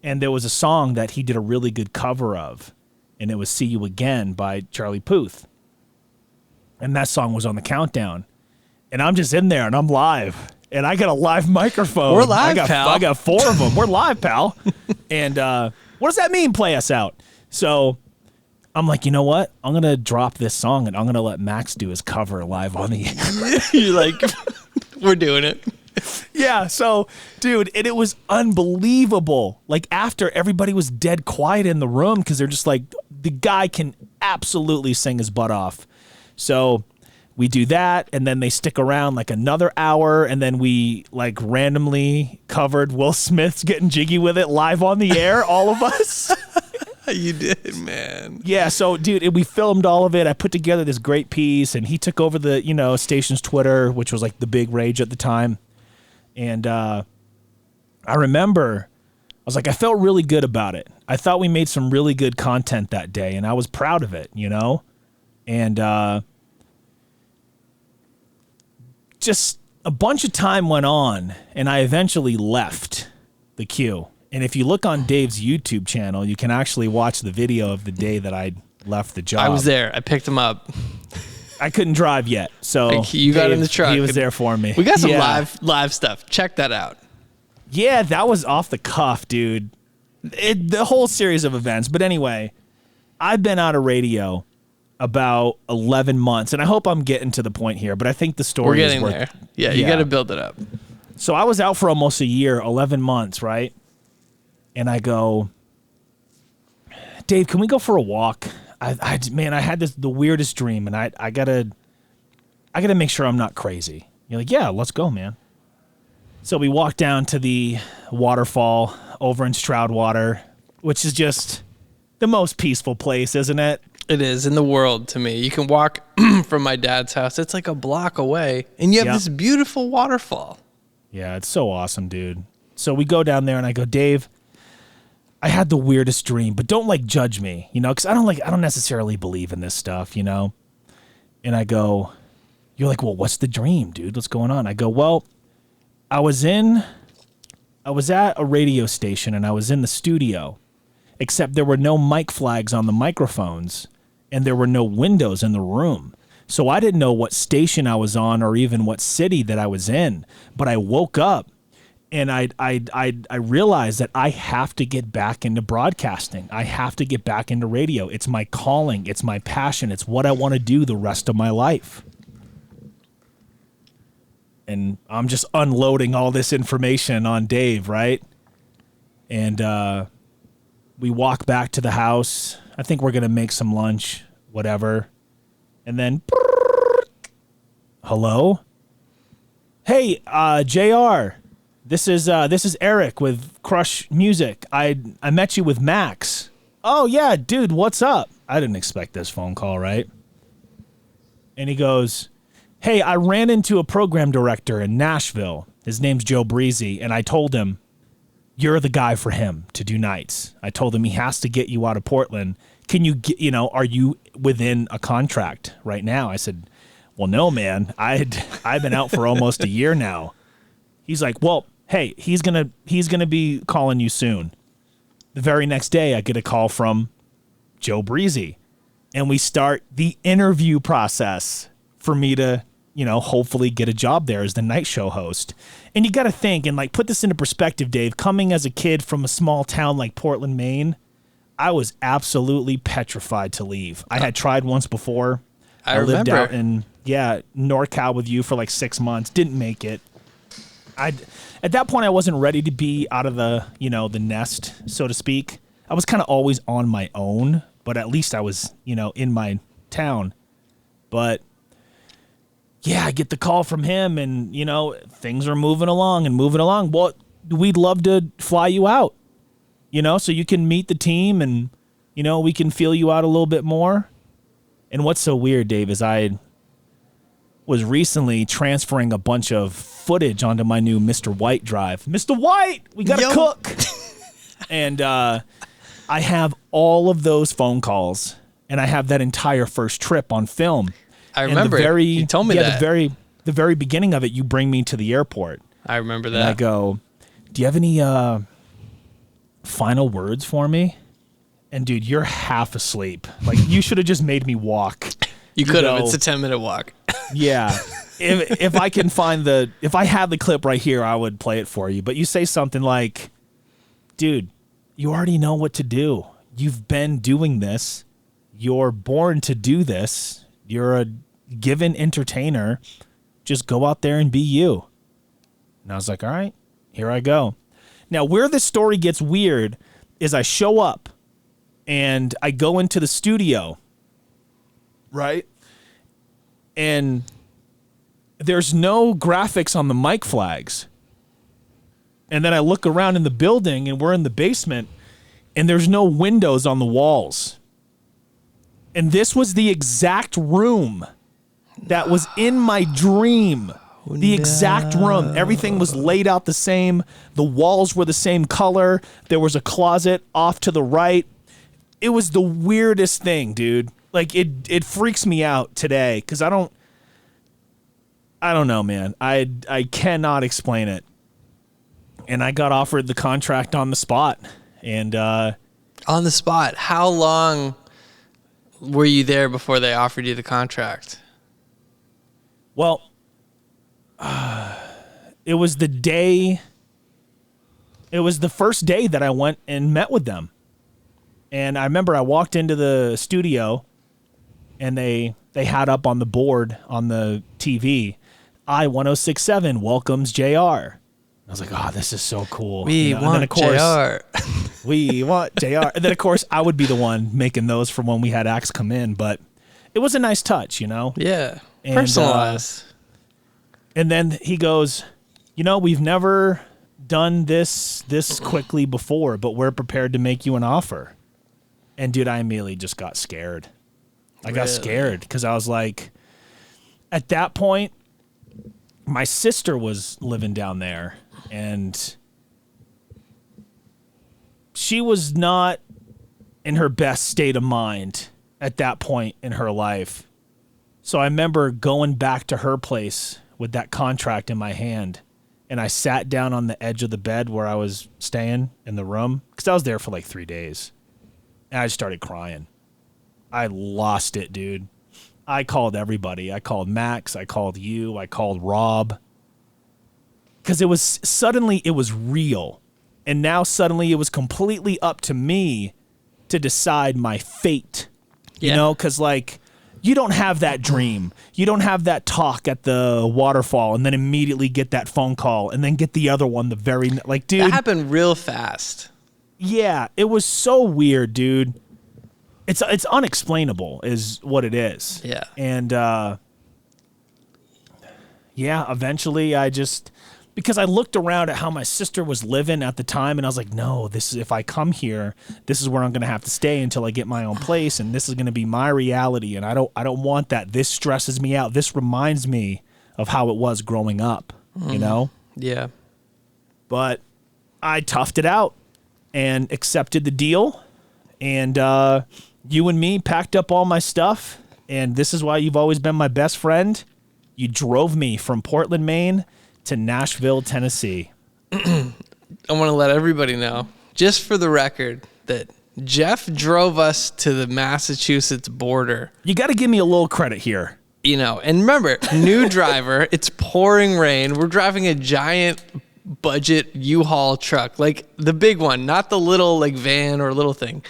And there was a song that he did a really good cover of, and it was See You Again by Charlie Puth. And that song was on the countdown. And I'm just in there, and I'm live. And I got a live microphone.
We're live, pal.
I got 4 of them. We're live, pal. And what does that mean, play us out? So I'm like, you know what? I'm going to drop this song, and I'm going to let Max do his cover live on the air.
You're like, we're doing it.
Yeah, so, dude, and it was unbelievable. Like, after everybody was dead quiet in the room because they're just like, the guy can absolutely sing his butt off. So we do that, and then they stick around like another hour, and then we like randomly covered Will Smith's Getting Jiggy With It live on the air, all of us.
You did, man.
Yeah, so, dude, we filmed all of it. I put together this great piece, and he took over the, station's Twitter, which was like the big rage at the time. And I remember, I was like, I felt really good about it. I thought we made some really good content that day, and I was proud of it, you know? And just a bunch of time went on, and I eventually left the queue. And if you look on Dave's YouTube channel, you can actually watch the video of the day that I left the job.
I was there. I picked him up.
I couldn't drive yet, so
You got in the truck.
He was there for me.
We got some
Yeah.
live stuff. Check that out.
Yeah, that was off the cuff, dude. The whole series of events. But anyway, I've been out of radio about 11 months, and I hope I'm getting to the point here, but I think the story
We're getting
is worth,
there. Yeah, you got to build it up.
So I was out for almost a year, 11 months, right? And I go, Dave, can we go for a walk? Man, I had the weirdest dream, and I gotta make sure I'm not crazy. You're like, yeah, let's go, man. So we walked down to the waterfall over in Stroudwater, which is just the most peaceful place, isn't it?
It is in the world to me. You can walk from my dad's house. It's like a block away, and you have this beautiful waterfall.
Yeah, it's so awesome, dude. So we go down there, and I go, Dave, I had the weirdest dream, but don't like judge me, because I don't necessarily believe in this stuff, And I go, you're like, well, what's the dream, dude? What's going on? I go, well, I was at a radio station, and I was in the studio, except there were no mic flags on the microphones, and there were no windows in the room. So I didn't know what station I was on or even what city that I was in. But I woke up, and I realized that I have to get back into broadcasting. I have to get back into radio. It's my calling. It's my passion. It's what I want to do the rest of my life. And I'm just unloading all this information on Dave, right? And we walk back to the house. I think we're going to make some lunch, whatever. And then, hello? Hey, JR. This is Eric with Crush Music. I met you with Max. Oh, yeah, dude, what's up? I didn't expect this phone call, right? And he goes, hey, I ran into a program director in Nashville. His name's Joe Breezy, and I told him, you're the guy for him to do nights. I told him he has to get you out of Portland. Can you get, are you within a contract right now? I said, well, no, man. I've been out for almost a year now. He's like, well, hey, he's gonna be calling you soon. The very next day, I get a call from Joe Breezy, and we start the interview process for me to, hopefully get a job there as the night show host. And you got to think and put this into perspective, Dave. Coming as a kid from a small town like Portland, Maine, I was absolutely petrified to leave. I had tried once before.
I
lived
remember.
out in NorCal with you for like 6 months. Didn't make it. At that point I wasn't ready to be out of the the nest, so to speak. I was kind of always on my own, but at least I was in my town. But yeah, I get the call from him, and things are moving along. Well, we'd love to fly you out, so you can meet the team, and we can feel you out a little bit more. And what's so weird, Dave, is I was recently transferring a bunch of footage onto my new Mr. White drive. Mr. White, we gotta cook. And I have all of those phone calls, and I have that entire first trip on film.
I remember. You told me that.
The very beginning of it, you bring me to the airport.
I remember that.
And I go, do you have any final words for me? And dude, you're half asleep. Like, you should have just made me walk.
You could have. It's a 10-minute walk.
Yeah. If I can find if I had the clip right here, I would play it for you. But you say something like, dude, you already know what to do. You've been doing this. You're born to do this. You're a given entertainer. Just go out there and be you. And I was like, all right, here I go. Now, where this story gets weird is I show up and I go into the studio, right? And there's no graphics on the mic flags. And then I look around in the building, and we're in the basement, and there's no windows on the walls. And this was the exact room that was in my dream. The exact room. Everything was laid out the same. The walls were the same color. There was a closet off to the right. It was the weirdest thing, dude. Like, it freaks me out today because I don't know, man. I cannot explain it. And I got offered the contract on the spot. And
on the spot. How long were you there before they offered you the contract?
Well, it was the first day that I went and met with them. And I remember I walked into the studio, and they had up on the board on the TV, I-1067 welcomes JR. I was like, oh, this is so cool.
We want JR.
We want JR. And then, of course, I would be the one making those for when we had acts come in. But it was a nice touch,
Yeah.
And,
personalized.
And then he goes, we've never done this quickly before, but we're prepared to make you an offer. And, dude, I immediately just got scared. I got scared because I was like, at that point, my sister was living down there, and she was not in her best state of mind at that point in her life. So I remember going back to her place with that contract in my hand, and I sat down on the edge of the bed where I was staying in the room because I was there for like 3 days, and I just started crying. I lost it, dude. I called everybody. I called Max. I called you. I called Rob. Because it was real. And now suddenly it was completely up to me to decide my fate.
Yeah.
Because like, you don't have that dream. You don't have that talk at the waterfall and then immediately get that phone call and then get the other one dude.
That happened real fast.
Yeah, it was so weird, dude. It's unexplainable is what it is.
Yeah.
And eventually because I looked around at how my sister was living at the time, and I was like, no, if I come here, this is where I'm going to have to stay until I get my own place, and this is going to be my reality, and I don't want that. This stresses me out. This reminds me of how it was growing up,
Yeah.
But I toughed it out and accepted the deal, and you and me packed up all my stuff, and this is why you've always been my best friend. You drove me from Portland, Maine to Nashville, Tennessee.
I want to let everybody know, just for the record, that Jeff drove us to the Massachusetts border.
You got to give me a little credit here.
And remember, new driver, it's pouring rain. We're driving a giant budget U-Haul truck, like the big one, not the little like van or little thing.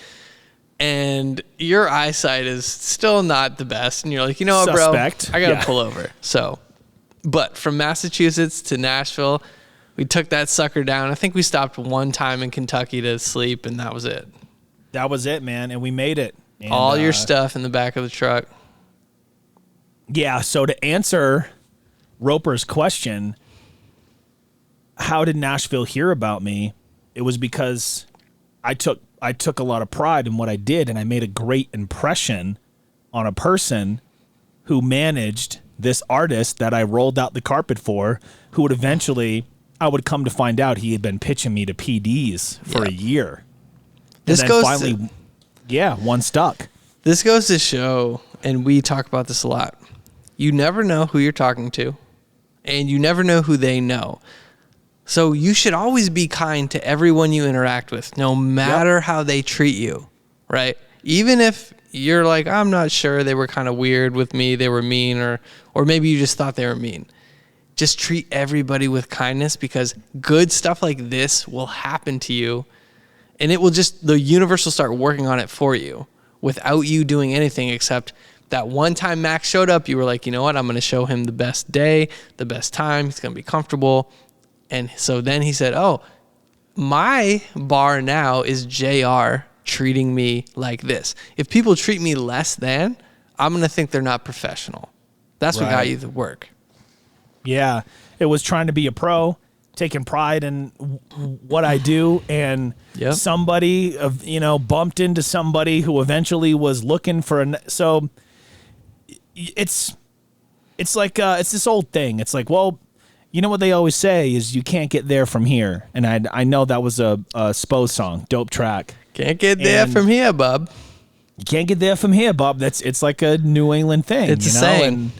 and your eyesight is still not the best, and you're like, you know what,
Suspect.
bro, I gotta
Yeah.
pull over. So, but from Massachusetts to Nashville, we took that sucker down. I think we stopped one time in Kentucky to sleep, and that was it.
That was it, man, and we made it. And,
All your stuff in the back of the truck.
Yeah, so to answer Roper's question, how did Nashville hear about me? It was because I took a lot of pride in what I did, and I made a great impression on a person who managed this artist that I rolled out the carpet for, who would eventually, I would come to find out he had been pitching me to PDs for a year.
This
and then
goes
finally, one stuck.
This goes to show, and we talk about this a lot, you never know who you're talking to, and you never know who they know. So you should always be kind to everyone you interact with, no matter how they treat you, right? Even if you're like, I'm not sure, they were kind of weird with me, they were mean, or maybe you just thought they were mean. Just treat everybody with kindness, because good stuff like this will happen to you, and it will just, the universe will start working on it for you without you doing anything except that one time Max showed up, you were like, you know what, I'm going to show him the best day, the best time, he's going to be comfortable. And so then he said, oh, my bar now is JR treating me like this. If people treat me less than, I'm going to think they're not professional. That's what got you the work.
Yeah, it was trying to be a pro, taking pride in what I do, and somebody bumped into somebody who eventually was looking for so it's like it's this old thing. It's like, well, you know what they always say is you can't get there from here, and I know that was a Spo song, dope track.
Can't get there from here, bub.
You can't get there from here, bub. It's like a New England thing.
It's a saying.
And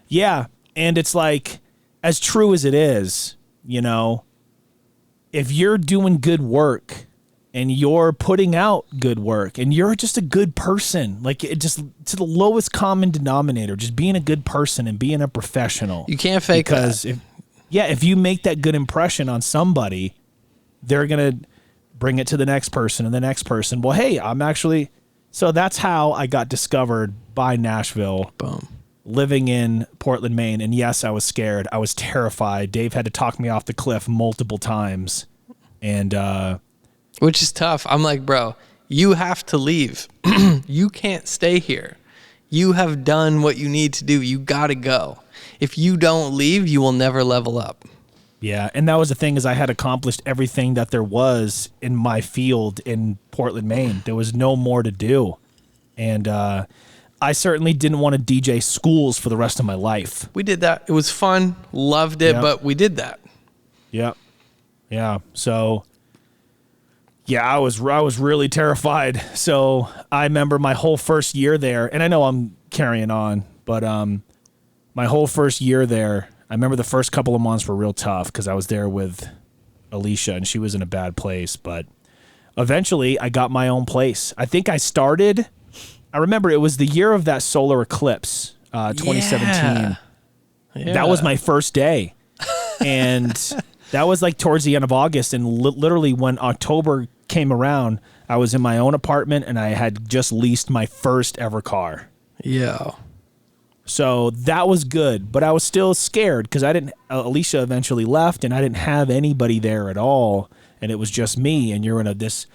yeah, and it's like, as true as it is, if you're doing good work and you're putting out good work and you're just a good person, like it just to the lowest common denominator, just being a good person and being a professional.
You can't fake
because
that.
If you make that good impression on somebody, they're going to bring it to the next person and the next person. Well, hey, so that's how I got discovered by Nashville.
Boom.
Living in Portland, Maine. And yes, I was scared. I was terrified. Dave had to talk me off the cliff multiple times. And,
which is tough. I'm like, bro, you have to leave. You can't stay here. You have done what you need to do. You got to go. If you don't leave, you will never level up.
Yeah. And that was the thing, is I had accomplished everything that there was in my field in Portland, Maine. There was no more to do. And, I certainly didn't want to DJ schools for the rest of my life.
We did that. It was fun. Loved it, but we did that.
Yep. Yeah. So, yeah, I was really terrified. So I remember my whole first year there, and I know I'm carrying on, but my whole first year there, I remember the first couple of months were real tough because I was there with Alicia, and she was in a bad place. But eventually, I got my own place. I think I remember it was the year of that solar eclipse, 2017.
Yeah.
That was my first day. And that was like towards the end of August. And literally when October came around, I was in my own apartment and I had just leased my first ever car.
Yeah.
So that was good, but I was still scared because Alicia eventually left and I didn't have anybody there at all. And it was just me, and you're in this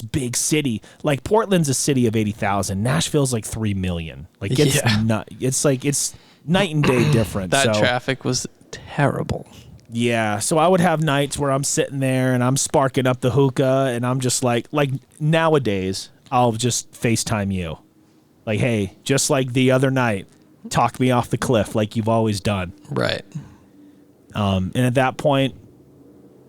big city. Like Portland's a city of 80,000. Nashville's like 3 million. Like it's night and day difference.
That traffic was terrible.
Yeah. So I would have nights where I'm sitting there and I'm sparking up the hookah and I'm just like nowadays I'll just FaceTime you. Like, hey, just like the other night, talk me off the cliff like you've always done.
Right.
And at that point,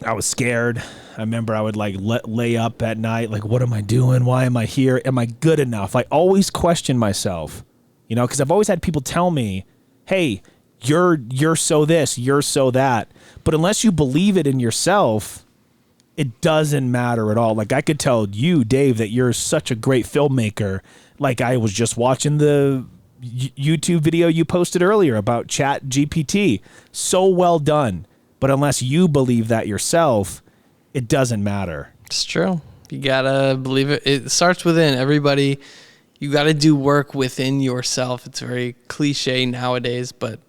I was scared. I remember I would lay up at night, like, what am I doing? Why am I here? Am I good enough? I always question myself, because I've always had people tell me, hey, you're so this, you're so that. But unless you believe it in yourself, it doesn't matter at all. Like I could tell you, Dave, that you're such a great filmmaker. Like I was just watching the YouTube video you posted earlier about Chat GPT. So well done. But unless you believe that yourself, it doesn't matter.
It's true. You gotta believe it. It starts within everybody. You gotta do work within yourself. It's very cliche nowadays, but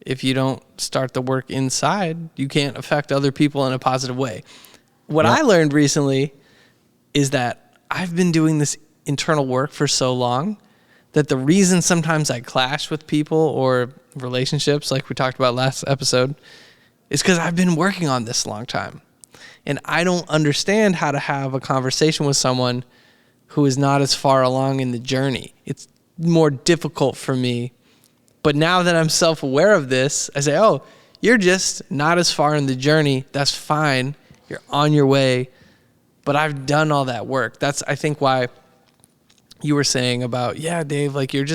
if you don't start the work inside, you can't affect other people in a positive way. What I learned recently is that I've been doing this internal work for so long that the reason sometimes I clash with people or relationships, like we talked about last episode, is because I've been working on this a long time. And I don't understand how to have a conversation with someone who is not as far along in the journey. It's more difficult for me. But now that I'm self-aware of this, I say, oh, you're just not as far in the journey. That's fine. You're on your way. But I've done all that work. That's, I think, why you were saying about, yeah, Dave, like you're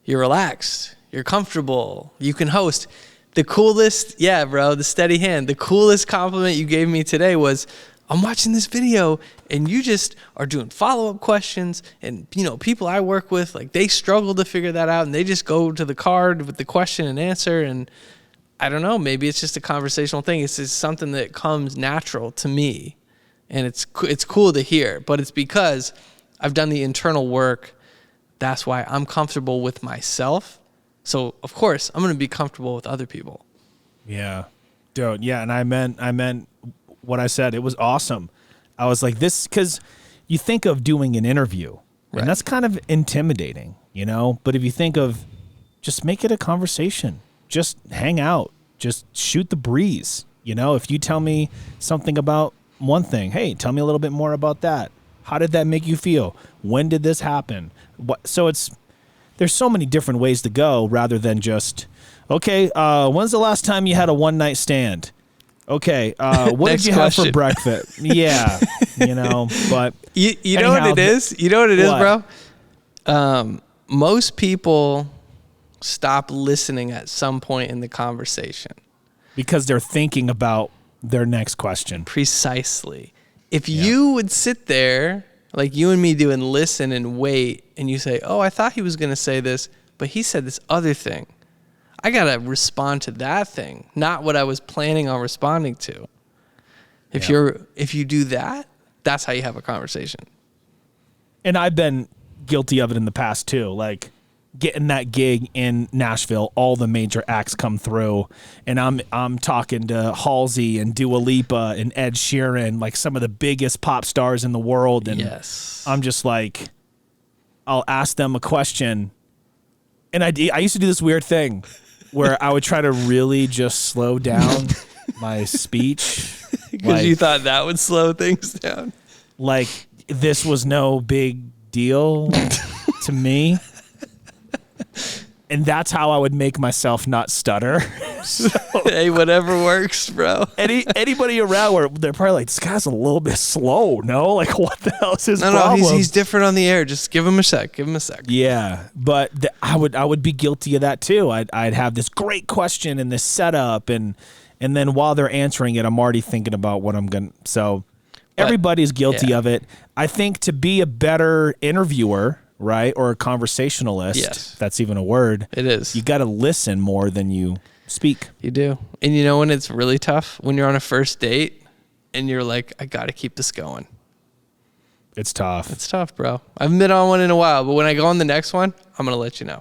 relaxed. You're comfortable. You can host. The coolest, yeah, bro, the steady hand. The coolest compliment you gave me today was, I'm watching this video and you just are doing follow-up questions, and people I work with, like they struggle to figure that out and they just go to the card with the question and answer, and I don't know, maybe it's just a conversational thing. It's just something that comes natural to me, and it's cool to hear, but it's because I've done the internal work. That's why I'm comfortable with myself. So of course I'm going to be comfortable with other people.
Yeah, dude. Yeah. And I meant what I said. It was awesome. I was like this, cause you think of doing an interview and that's kind of intimidating, but if you think of just make it a conversation, just hang out, just shoot the breeze. If you tell me something about one thing, hey, tell me a little bit more about that. How did that make you feel? When did this happen? So there's so many different ways to go rather than just, okay, when's the last time you had a one-night stand? Okay, what did you have for breakfast? Yeah, but...
You know what it is? You know what it is, bro? Most people stop listening at some point in the conversation.
Because they're thinking about their next question.
Precisely. If you would sit there, like you and me do, and listen and wait, and you say, oh, I thought he was going to say this, but he said this other thing. I got to respond to that thing, not what I was planning on responding to. If you do that, that's how you have a conversation.
And I've been guilty of it in the past too. Like getting that gig in Nashville, all the major acts come through, and I'm talking to Halsey and Dua Lipa and Ed Sheeran, like some of the biggest pop stars in the world. And I'm just like, I'll ask them a question. And I used to do this weird thing where I would try to really just slow down my speech.
Because you thought that would slow things down.
Like this was no big deal to me. And that's how I would make myself not stutter. So,
hey, whatever works, bro.
Anybody around where they're probably like, this guy's a little bit slow, no? Like, what the hell is his problem?
No, he's different on the air. Just give him a sec.
Yeah, but I would be guilty of that too. I'd have this great question and this setup, and then while they're answering it, I'm already thinking about what I'm going to... So everybody's guilty of it. I think to be a better interviewer... right? Or a conversationalist.
Yes.
That's even a word.
It is.
You got to listen more than you speak.
You do. And when it's really tough? When you're on a first date and you're like, I got to keep this going.
It's tough.
It's tough, bro. I haven't been on one in a while, but when I go on the next one, I'm going to let you know.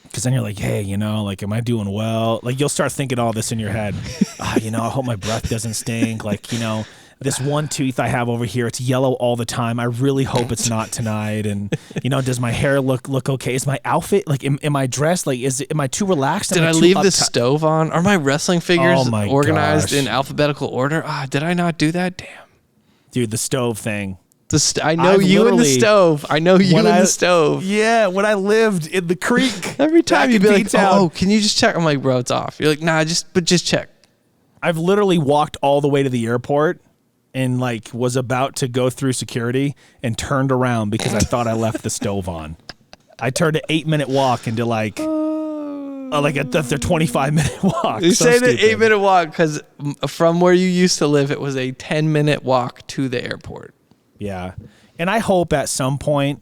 Because then you're like, hey, like, am I doing well? Like, you'll start thinking all this in your head. I hope my breath doesn't stink. Like, this one tooth I have over here, it's yellow all the time. I really hope it's not tonight. And, does my hair look okay? Is my outfit, like, am I dressed? Like, am I too relaxed?
Did I leave the stove on? Are my wrestling figures organized in alphabetical order? Did I not do that? Damn.
Dude, the stove thing.
I know you in the stove. I know you in the stove.
Yeah, when I lived in the creek.
Every time you'd be like, oh, can you just check? I'm like, bro, it's off. You're like, nah, just check.
I've literally walked all the way to the airport and like was about to go through security and turned around because I thought I left the stove on. I turned an 8-minute walk into like a 25-minute walk.
You say the 8-minute walk because from where you used to live, it was a 10-minute walk to the airport.
Yeah. And I hope at some point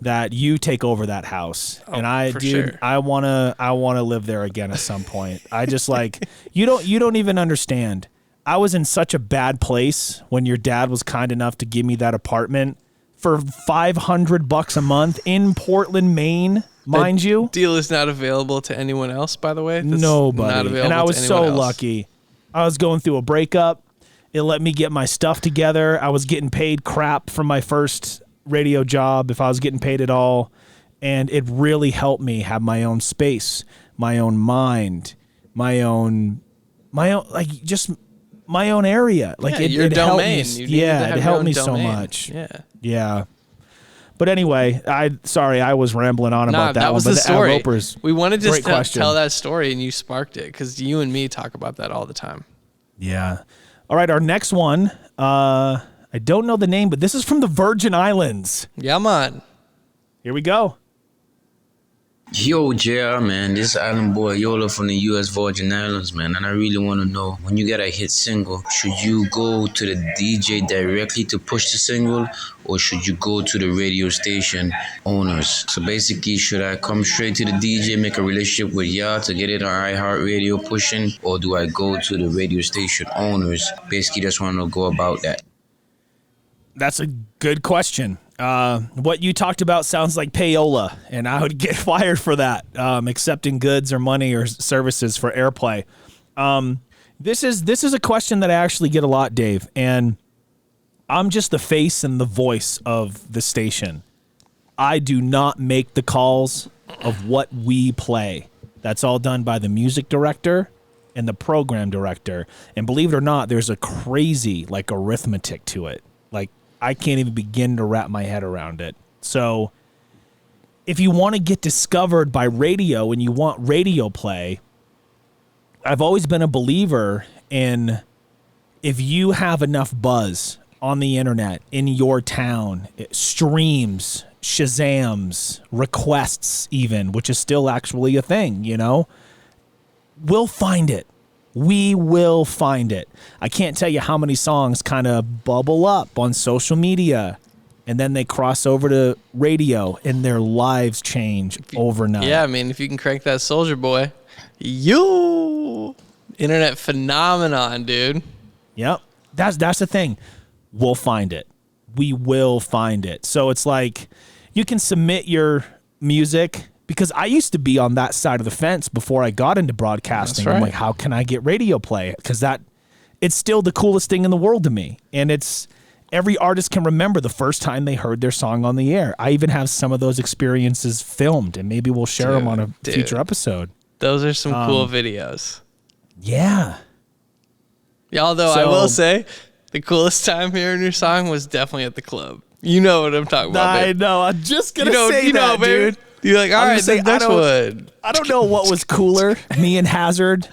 that you take over that house. And
sure.
I wanna live there again at some point. I just like you don't even understand. I was in such a bad place when your dad was kind enough to give me that apartment for $500 a month in Portland, Maine, mind you.
Deal is not available to anyone else, by the way.
Nobody. And I was so lucky. I was going through a breakup. It let me get my stuff together. I was getting paid crap from my first radio job, if I was getting paid at all. And it really helped me have my own space, my own mind, my own just my own area. Like
your
it
domain.
Helped me. It helped me so much. Yeah. But anyway, I was rambling on about that.
That was
one,
the
but
story.
Ropers,
we wanted to
question.
tell that story, and you sparked it because you and me talk about that all the time.
Yeah. All right, our next one. I don't know the name, but this is from the Virgin Islands.
Yeah, man.
Here we go.
Yo, JR, man, this island boy Yola from the U.S. Virgin Islands, man, and I really want to know, when you get a hit single, should you go to the DJ directly to push the single, or should you go to the radio station owners? So basically, should I come straight to the DJ, make a relationship with y'all to get it on iHeartRadio pushing, or do I go to the radio station owners? Basically, just want to go about that.
That's a good question. What you talked about sounds like payola, and I would get fired for that, accepting goods or money or services for airplay. This is a question that I actually get a lot, Dave, and I'm just the face and the voice of the station. I do not make the calls of what we play. That's all done by the music director and the program director. And believe it or not, there's a crazy arithmetic to it. I can't even begin to wrap my head around it. So if you want to get discovered by radio and you want radio play, I've always been a believer in, if you have enough buzz on the internet, in your town, streams, Shazams, requests even, which is still actually a thing, we'll find it. We will find it. I can't tell you how many songs kind of bubble up on social media and then they cross over to radio and their lives change overnight.
Yeah, I mean, if you can crank that Soldier Boy, you internet phenomenon, dude.
Yep. That's the thing. We'll find it. We will find it. So it's like you can submit your music, because I used to be on that side of the fence before I got into broadcasting.
That's right.
I'm like, how can I get radio play? Because it's still the coolest thing in the world to me. And every artist can remember the first time they heard their song on the air. I even have some of those experiences filmed, and maybe we'll share them on a future episode.
Those are some cool videos.
Yeah.
Although I will say, the coolest time hearing your song was definitely at the club. You know what I'm talking about, babe.
I know. I'm just going to say that, dude.
You're like, all right, then Dutchwood.
I don't know what was cooler, me and Hazard.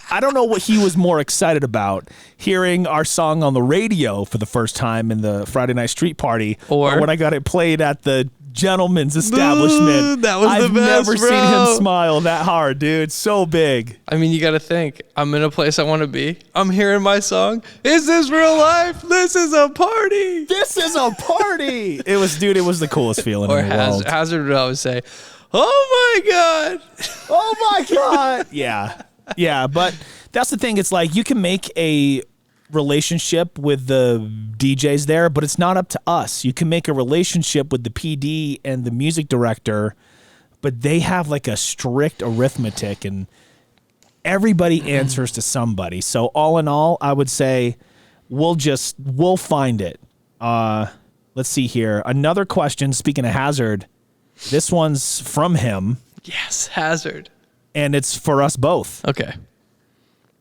I don't know what he was more excited about, hearing our song on the radio for the first time in the Friday Night Street Party, or when I got it played at the gentleman's establishment.
That was the best,
I've never seen him smile that hard, dude. So big.
I mean, you got to think, I'm in a place I want to be. I'm hearing my song. Is this real life? This is a party.
This is a party. It was the coolest feeling in the world.
Hazard would always say, oh my God.
Oh my God. Yeah. Yeah. But that's the thing. It's like you can make a relationship with the DJs there, but it's not up to us. You can make a relationship with the PD and the music director, but they have a strict arithmetic and everybody answers to somebody. So all in all, I would say we'll find it. Let's see here. Another question, speaking of Hazard, this one's from him.
Yes, Hazard.
And it's for us both.
Okay.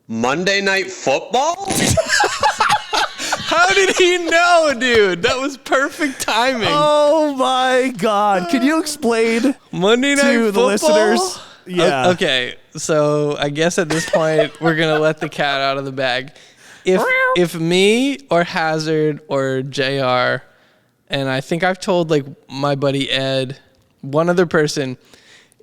Monday Night Football?
How did he know, dude? That was perfect timing.
Oh my God. Can you explain
Monday Night
to the
Football?
listeners? Yeah.
Okay. So I guess at this point, we're going to let the cat out of the bag. If me or Hazard or JR, and I think I've told my buddy Ed, one other person,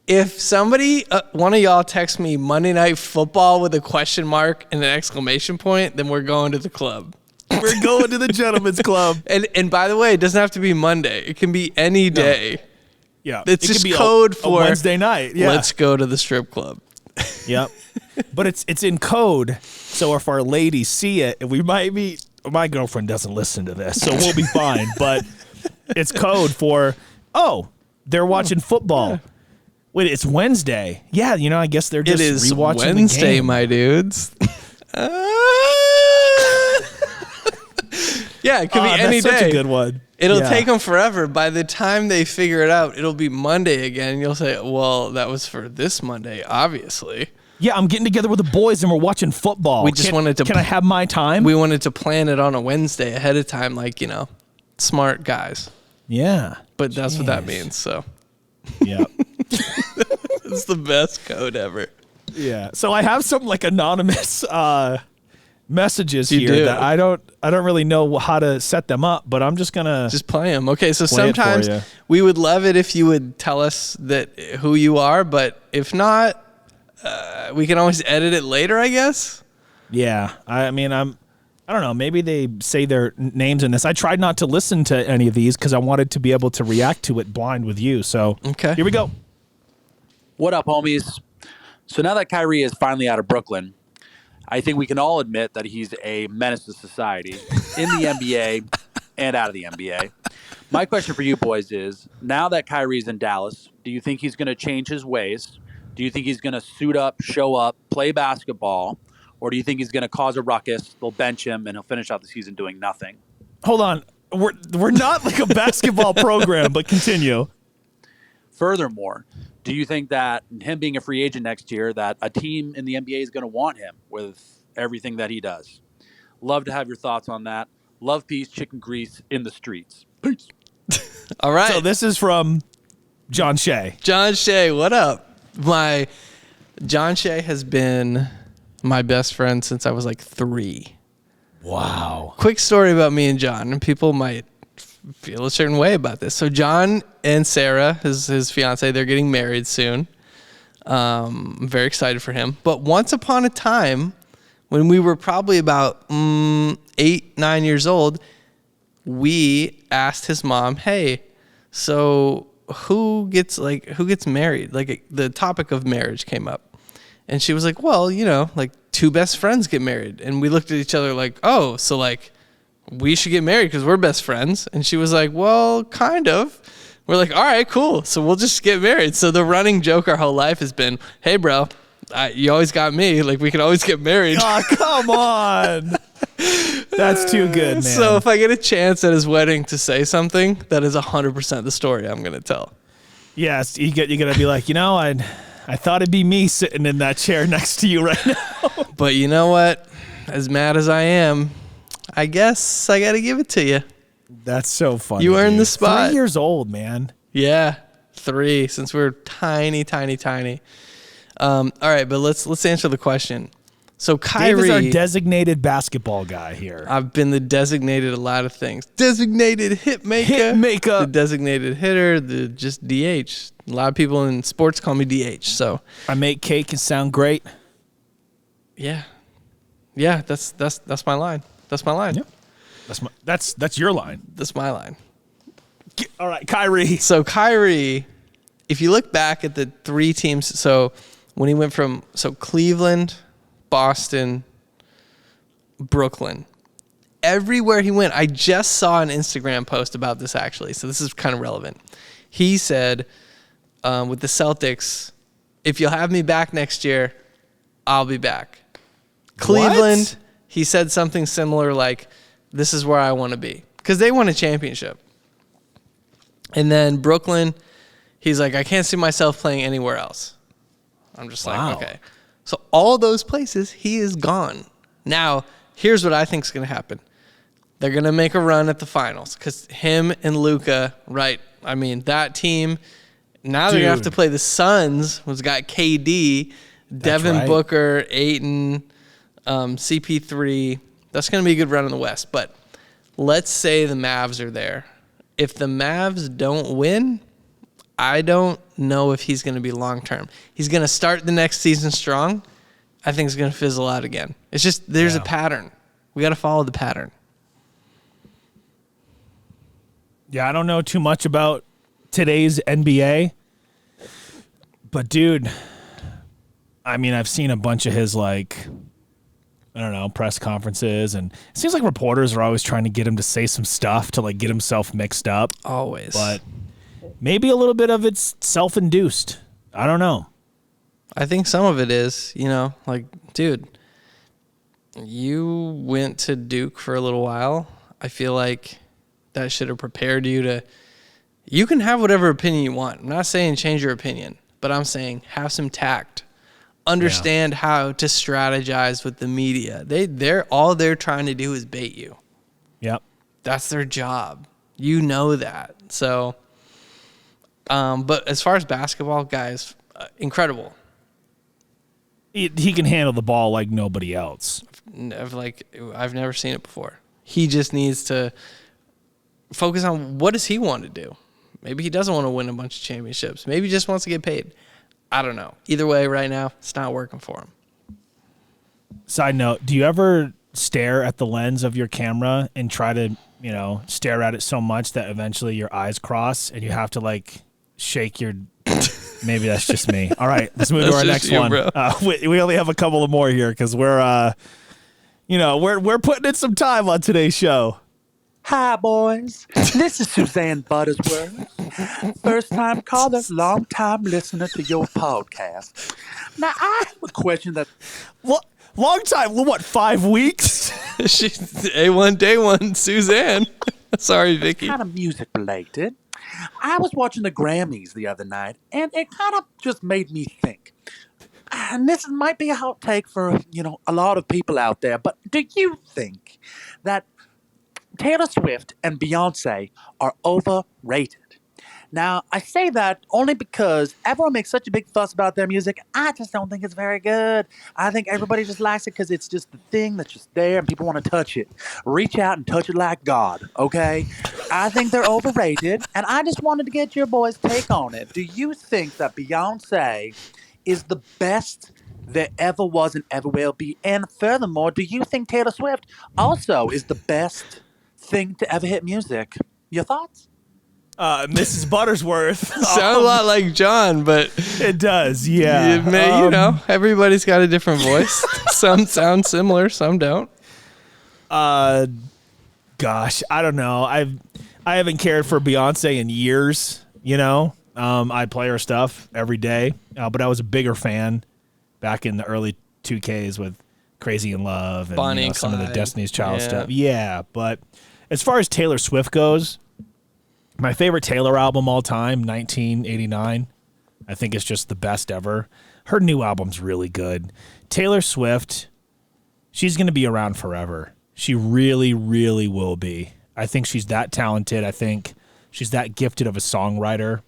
if somebody, one of y'all texts me Monday Night Football with a question mark and an exclamation point, then we're going to the club.
We're going to the gentleman's club.
And by the way, it doesn't have to be Monday. It can be any day.
Yeah.
It's
it
just
could be
code for
a Wednesday night. Yeah.
Let's go to the strip club.
Yep. but it's in code. So if our ladies see it, we might be. My girlfriend doesn't listen to this, so we'll be fine. But it's code for they're watching football. Wait, it's Wednesday. Yeah, I guess they're just rewatching
Wednesday,
the game.
my dudes. Yeah, it could be any
that's
day.
Such a good one.
It'll take them forever. By the time they figure it out, it'll be Monday again. You'll say, well, that was for this Monday, obviously.
Yeah, I'm getting together with the boys and we're watching football.
We just wanted to.
Can I have my time?
We wanted to plan it on a Wednesday ahead of time, like, smart guys.
Yeah.
But that's what that means, so.
Yeah.
It's the best code ever.
Yeah. So I have some anonymous messages
You
here
do.
that I don't really know how to set them up, but I'm just gonna
just play them. Okay, so
play it for
sometimes
you.
we would love it if you would tell us who you are, but if not, we can always edit it later, I guess.
Yeah. I mean, I don't know. Maybe they say their names in this. I tried not to listen to any of these because I wanted to be able to react to it blind with you. So
okay,
here we go.
What up, homies? So now that Kyrie is finally out of Brooklyn, I think we can all admit that he's a menace to society in the NBA and out of the NBA. My question for you boys is, now that Kyrie's in Dallas, do you think he's going to change his ways? Do you think he's going to suit up, show up, play basketball? Or do you think he's going to cause a ruckus, they'll bench him, and he'll finish out the season doing nothing?
Hold on. We're not like a basketball program, but continue.
Furthermore, do you think that him being a free agent next year, that a team in the NBA is going to want him with everything that he does? Love to have your thoughts on that. Love, peace, chicken grease in the streets. Peace.
All right.
So this is from John Shea.
John Shea, what up? John Shea has been my best friend since I was 3.
Wow.
Quick story about me and John, and people might feel a certain way about this. So John and Sarah, his fiance, they're getting married soon. I'm very excited for him. But once upon a time, when we were probably about 8, 9 years old, we asked his mom, "Hey, so who gets married?" The topic of marriage came up, and she was like, "Well, 2 best friends get married." And we looked at each other like, "Oh, so we should get married because we're best friends." And she was like, "Well, kind of." We're like, "All right, cool. So we'll just get married." So the running joke our whole life has been, "Hey, bro, you always got me. We can always get married."
Oh, come on. That's too good, man.
So if I get a chance at his wedding to say something, that is 100% the story I'm going to tell.
Yes, you got to be like, I thought it'd be me sitting in that chair next to you right now.
But you know what? As mad as I am, I guess I got to give it to you.
That's so funny.
You earned
dude.
the spot.
3 years old, man.
Yeah, 3 since we were tiny. All right, but let's answer the question. So Kyrie,
Dave is our designated basketball guy here.
I've been the designated a lot of things. Designated hit maker. The designated hitter. The just DH. A lot of people in sports call me DH. So
I make cake and sound great.
Yeah. That's my line. That's my line.
Yeah. That's your line.
That's my line.
All right, Kyrie.
So Kyrie, if you look back at the 3 teams, so when he went from Cleveland, Boston, Brooklyn, everywhere he went, I just saw an Instagram post about this actually, so this is kind of relevant. He said with the Celtics, if you'll have me back next year, I'll be back. Cleveland, he said something similar like, this is where I want to be, because they won a championship. And then Brooklyn, he's like, I can't see myself playing anywhere else. I'm just like, okay. So all those places, he is gone. Now, here's what I think is going to happen. They're going to make a run at the finals because him and Luka, right? I mean, that team, now they're going to have to play the Suns, who's got KD, Devin Booker, Ayton, CP3. That's going to be a good run in the West. But let's say the Mavs are there. If the Mavs don't win, I don't know if he's going to be long-term. He's going to start the next season strong. I think it's going to fizzle out again. It's just there's a pattern. We got to follow the pattern.
Yeah, I don't know too much about today's NBA. But, dude, I mean, I've seen a bunch of his, like, I don't know, press conferences, and it seems like reporters are always trying to get him to say some stuff to, like, get himself mixed up.
Always.
But maybe a little bit of it's self-induced. I don't know.
I think some of it is, like, dude, you went to Duke for a little while. I feel like that should have prepared you to, you can have whatever opinion you want. I'm not saying change your opinion, but I'm saying have some tact. Understand how to strategize with the media. All they're trying to do is bait you.
Yep.
That's their job. You know that. So, but as far as basketball, guys, incredible.
He can handle the ball like nobody else.
I've never seen it before. He just needs to focus on what does he want to do. Maybe he doesn't want to win a bunch of championships. Maybe he just wants to get paid. I don't know. Either way, right now, it's not working for him.
Side note, do you ever stare at the lens of your camera and try to, stare at it so much that eventually your eyes cross and you have to, like, shake your... Maybe that's just me. All right, let's move to our next one. We only have a couple of more here because we're putting in some time on today's show.
Hi, boys. This is Suzanne Buttersworth. First time caller, long time listener to your podcast. Now, I have a question that...
What? Long time? What, 5 weeks?
She's A1 Day 1, Suzanne. Sorry, Vicky.
Kind of music related. I was watching the Grammys the other night, and it kind of just made me think. And this might be a hot take for, a lot of people out there, but do you think that Taylor Swift and Beyonce are overrated? Now, I say that only because everyone makes such a big fuss about their music. I just don't think it's very good. I think everybody just likes it because it's just the thing that's just there and people want to touch it. Reach out and touch it like God, okay? I think they're overrated, and I just wanted to get your boys' take on it. Do you think that Beyonce is the best there ever was and ever will be? And furthermore, do you think Taylor Swift also is the best thing to ever hit music? Your thoughts?
Mrs. Buttersworth.
Sound a lot like John, but
it does, yeah.
Everybody's got a different voice. Some sound similar, some don't.
Gosh, I don't know. I haven't cared for Beyonce in years, I play her stuff every day, but I was a bigger fan back in the early 2Ks with Crazy in Love and
Bonnie and
some of the
Clyde.
Destiny's Child stuff. Yeah, but as far as Taylor Swift goes, my favorite Taylor album all time, 1989. I think it's just the best ever. Her new album's really good. Taylor Swift, she's going to be around forever. She really, really will be. I think she's that talented. I think she's that gifted of a songwriter.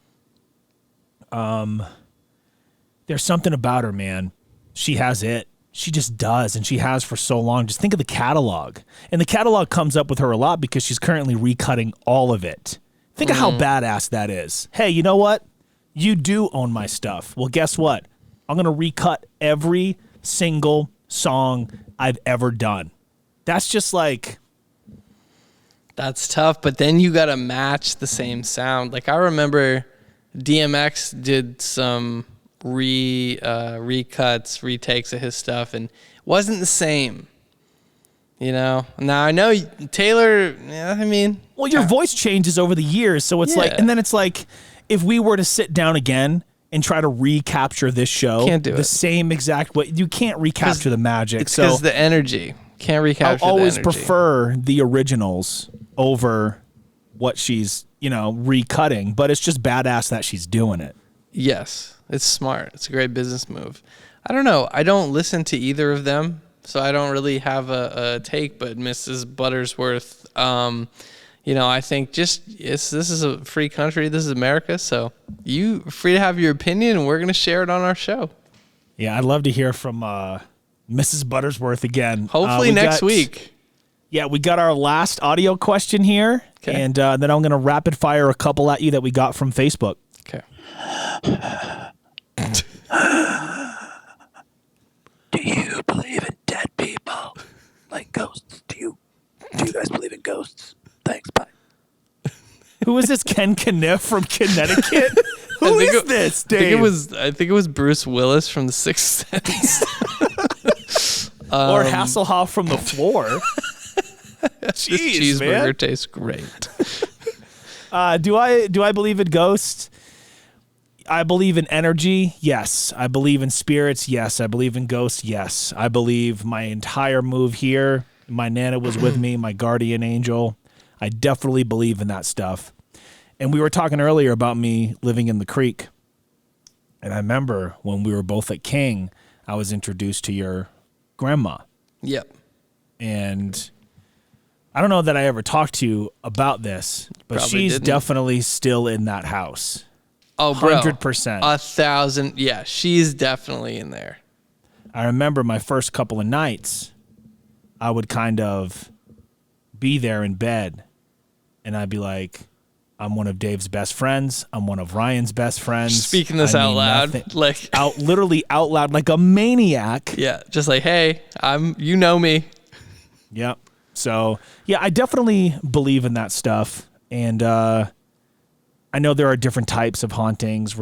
There's something about her, man. She has it. She just does, and she has for so long. Just think of the catalog. And the catalog comes up with her a lot because she's currently recutting all of it. Think of how badass that is. Hey, you know what? You do own my stuff. Well, guess what? I'm going to recut every single song I've ever done. That's just like...
That's tough, but then you got to match the same sound. Like, I remember DMX did some recuts, retakes of his stuff, and it wasn't the same. Now I know Taylor,
well, your voice changes over the years, so it's like, and then it's like, if we were to sit down again and try to recapture this show,
can't do
the
it.
Same exact way, you can't recapture the magic.
It's because the energy can't recapture.
I'll always
the energy.
prefer the originals over what she's recutting, but it's just badass that she's doing it.
Yes, it's smart. It's a great business move. I don't know. I don't listen to either of them, so I don't really have a take. But Mrs. Buttersworth, I think this is a free country. This is America, so you free to have your opinion, and we're gonna share it on our show.
Yeah, I'd love to hear from Mrs. Buttersworth again.
Hopefully next week.
Yeah, we got our last audio question here, and then I'm gonna rapid fire a couple at you that we got from Facebook.
Okay.
Do you believe in dead people? Like ghosts? Do you guys believe in ghosts? Thanks, bye.
Who is this Ken Kniff from Connecticut? Who is this, Dave?
I think it was Bruce Willis from The Sixth Sense.
Or Hasselhoff from The Floor.
This
Jeez,
cheeseburger
man.
tastes great.
Do I believe in ghosts? I believe in energy. Yes. I believe in spirits. Yes. I believe in ghosts. Yes. I believe my entire move here, my Nana was with me, my guardian angel. I definitely believe in that stuff. And we were talking earlier about me living in the creek. And I remember when we were both at King, I was introduced to your grandma.
Yep.
And I don't know that I ever talked to you about this, but
Probably
she's
didn't.
definitely still in that house.
Oh, bro.
100%.
1,000. Yeah, she's definitely in there.
I remember my first couple of nights, I would kind of be there in bed, and I'd be like, I'm one of Dave's best friends. I'm one of Ryan's best friends.
Speaking this out loud,
literally out loud, like a maniac.
Yeah, just like, hey, you know me.
Yep. So yeah, I definitely believe in that stuff, and I know there are different types of hauntings.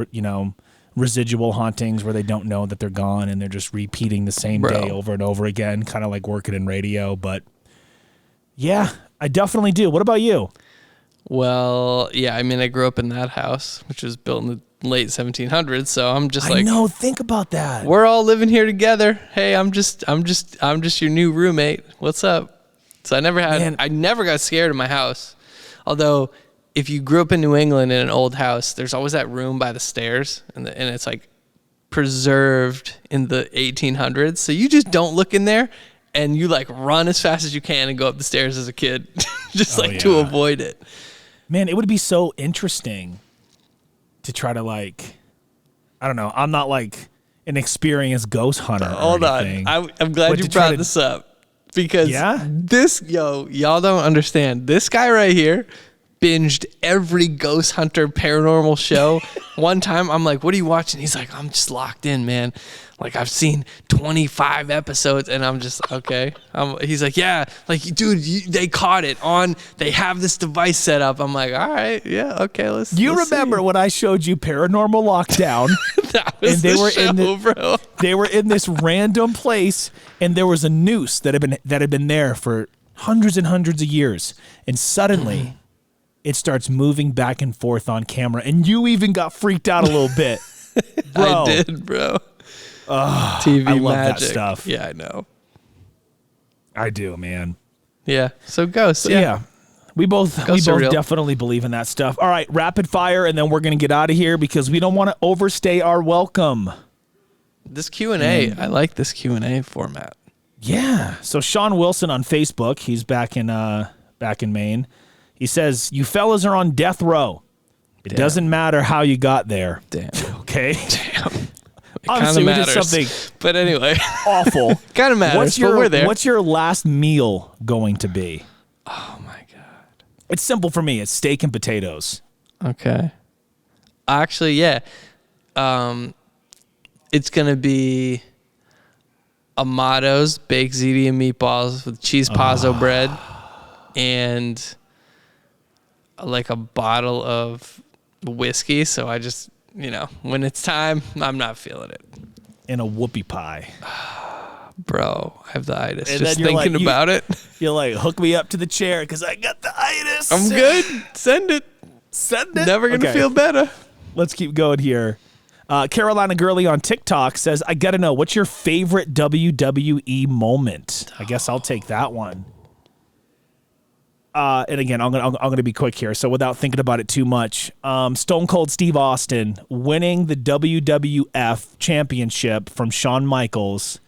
Residual hauntings where they don't know that they're gone and they're just repeating the same day over and over again, kind of like working in radio. But yeah, I definitely do. What about you?
Well, yeah, I mean, I grew up in that house, which was built in the late 1700s. So I'm just like,
I know. Think about that.
We're all living here together. Hey, I'm just your new roommate. What's up? So I never got scared in my house. Although, if you grew up in New England in an old house, there's always that room by the stairs, and it's like preserved in the 1800s. So you just don't look in there, and you like run as fast as you can and go up the stairs as a kid, to avoid it.
Man, it would be so interesting to try to I don't know. I'm not like an experienced ghost hunter.
Hold on. I'm glad you brought this up because y'all don't understand. This guy right here binged every ghost hunter paranormal show. One time I'm like, what are you watching? He's like, I'm just locked in, man. Like I've seen 25 episodes and I'm just, okay. He's like, yeah, like dude, they caught it on, they have this device set up. I'm like, all right, yeah, okay, let's
remember when I showed you Paranormal Lockdown?
That was bro.
They were in this random place and there was a noose that had been there for hundreds and hundreds of years. And suddenly it starts moving back and forth on camera, and you even got freaked out a little bit. Bro.
I did, bro.
TV I love
magic.
That stuff.
Yeah, I know.
I do, man.
Yeah. So ghosts. Yeah.
We both definitely believe in that stuff. All right, rapid fire, and then we're gonna get out of here because we don't want to overstay our welcome.
This Q&A, I like this Q&A format.
Yeah. So Sean Wilson on Facebook, he's back in Maine. He says, "You fellas are on death row. It doesn't matter how you got there."
Damn.
Okay.
Damn.
Obviously, we did something
but anyway,
awful.
Kind of matters, but we're there.
What's your last meal going to be?
Oh, my God.
It's simple for me. It's steak and potatoes.
Okay. Actually, yeah. It's going to be Amato's baked ziti and meatballs with cheese pazzo bread and like a bottle of whiskey. So I just, when it's time, I'm not feeling it.
And a whoopie pie.
Bro, I have the itis.
And
just thinking about it.
You're like, hook me up to the chair because I got the itis.
I'm good. Send it. Never going to feel better.
Let's keep going here. Carolina Girly on TikTok says, I got to know, what's your favorite WWE moment? I guess I'll take that one. And again, I'm gonna be quick here, so without thinking about it too much. Stone Cold Steve Austin winning the WWF Championship from Shawn Michaels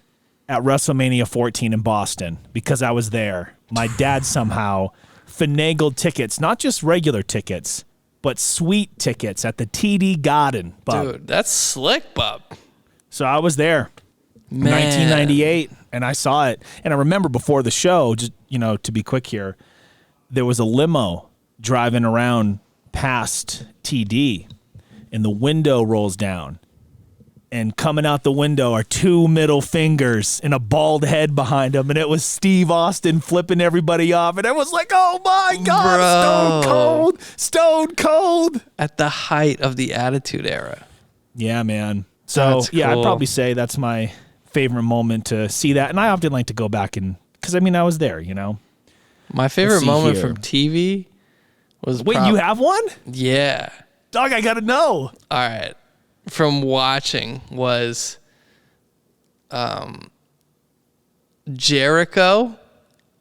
at WrestleMania 14 in Boston, because I was there. My dad somehow finagled tickets, not just regular tickets, but suite tickets at the TD Garden. Bub.
Dude, that's slick, bub.
So I was there,
Man.
1998, and I saw it. And I remember before the show, just to be quick here, there was a limo driving around past TD, and the window rolls down, and coming out the window are 2 middle fingers and a bald head behind him, and it was Steve Austin flipping everybody off, and it was like, oh my God, Stone Cold.
At the height of the Attitude Era.
Yeah, man. So,
That's
yeah,
cool.
I'd probably say that's my favorite moment to see that, and I often like to go back and, because, I mean, I was there, you know.
My favorite
see
moment
here.
from TV was...
Wait, you have one?
Yeah.
Dog, I got to know.
All right. From watching was Jericho,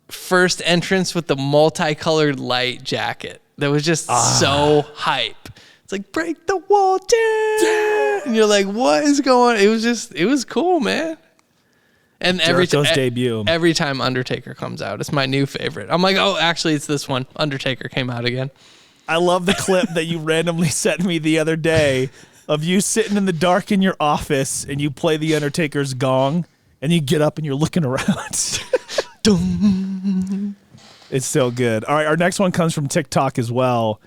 first entrance with the multicolored light jacket. That was just so hype. It's like, break the wall down. And you're like, what is going on? It was cool, man. And
Jericho's debut.
Every time Undertaker comes out, it's my new favorite. I'm like, oh, actually, it's this one. Undertaker came out again.
I love the clip that you randomly sent me the other day of you sitting in the dark in your office and you play the Undertaker's gong and you get up and you're looking around. It's so good. All right, our next one comes from TikTok as well.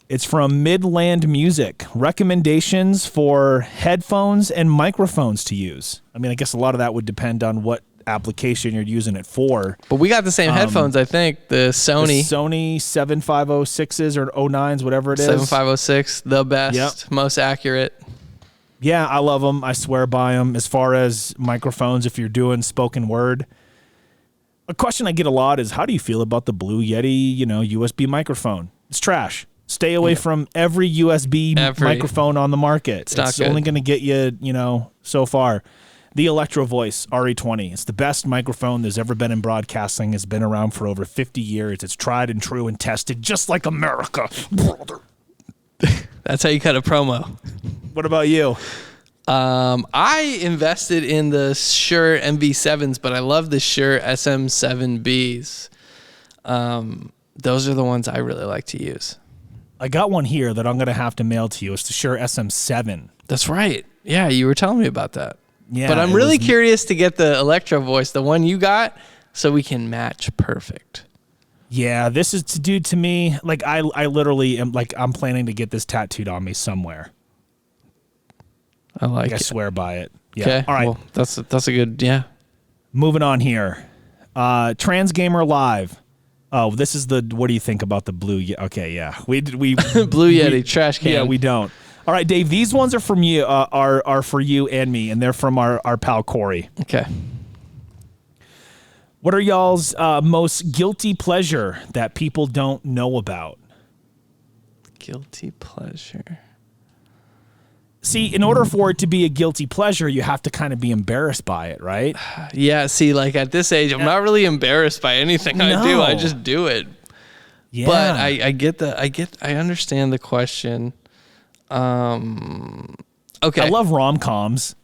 It's from Midland Music. Recommendations for headphones and microphones to use. I mean, I guess a lot of that would depend on what application you're using it for.
But we got the same headphones, I think. The Sony
7506s or 09s, whatever it is.
7506, the best, most accurate.
Yeah, I love them. I swear by them. As far as microphones, if you're doing spoken word, a question I get a lot is, how do you feel about the Blue Yeti, USB microphone? It's trash. Stay away from every USB microphone on the market. It's only going to get you, so far. The Electro Voice RE20. It's the best microphone there's ever been in broadcasting. It's been around for over 50 years. It's tried and true and tested, just like America.
That's how you cut a promo.
What about you?
I invested in the Shure MV7s, but I love the Shure SM7Bs. Those are the ones I really like to use.
I got one here that I'm going to have to mail to you. It's the Shure SM7.
That's right. Yeah, you were telling me about that.
Yeah,
but I'm really curious to get the Electro Voice, the one you got, so we can match perfect.
Yeah, this is to me, like I literally am like, I'm planning to get this tattooed on me somewhere.
I like it.
I swear by it. Yeah.
Okay.
All right.
Well, that's a good, yeah.
Moving on here. Trans Gamer Live. Oh, this is what do you think about the Blue Yeti? Okay, yeah. We
Blue Yeti trash can.
Yeah, we don't. All right, Dave, these ones are from you, are for you and me, and they're from our pal Corey.
Okay.
What are y'all's most guilty pleasure that people don't know about?
Guilty pleasure.
See, in order for it to be a guilty pleasure, you have to kind of be embarrassed by it, right?
Yeah, see, like at this age, I'm not really embarrassed by anything I do. I just do it.
Yeah.
But I understand the question. Okay.
I love rom-coms.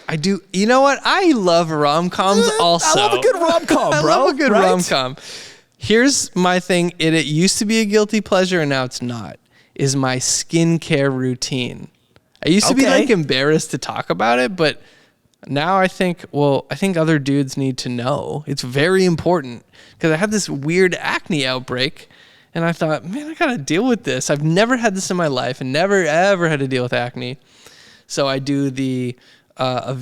I do. You know what? I love rom-coms also.
I love a good rom-com, bro.
I love a good
right?
rom-com. Here's my thing. It used to be a guilty pleasure, and now it's not, is my skincare routine. I used to be like embarrassed to talk about it, but now I think other dudes need to know. It's very important because I had this weird acne outbreak, and I thought, man, I got to deal with this. I've never had this in my life and never, ever had to deal with acne. So I do the Burt's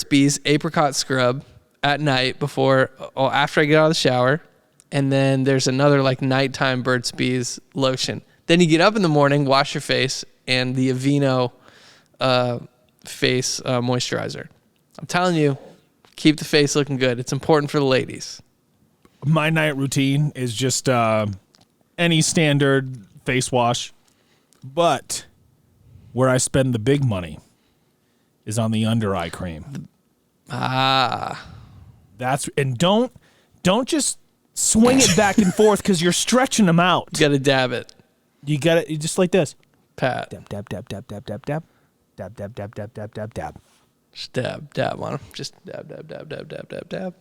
Bees apricot scrub at night after I get out of the shower. And then there's another like nighttime Burt's Bees lotion. Then you get up in the morning, wash your face, and the Aveeno face moisturizer. I'm telling you, keep the face looking good. It's important for the ladies.
My night routine is just any standard face wash, but where I spend the big money is on the under eye cream.
And
don't just swing it back and forth because you're stretching them out.
You got to dab it.
You got it just like this.
Pat.
Dab, dab, dab, dab, dab, dab, dab. Dab, dab, dab, dab, dab, dab, dab.
Just dab on them. Just dab, dab, dab, dab, dab, dab, dab.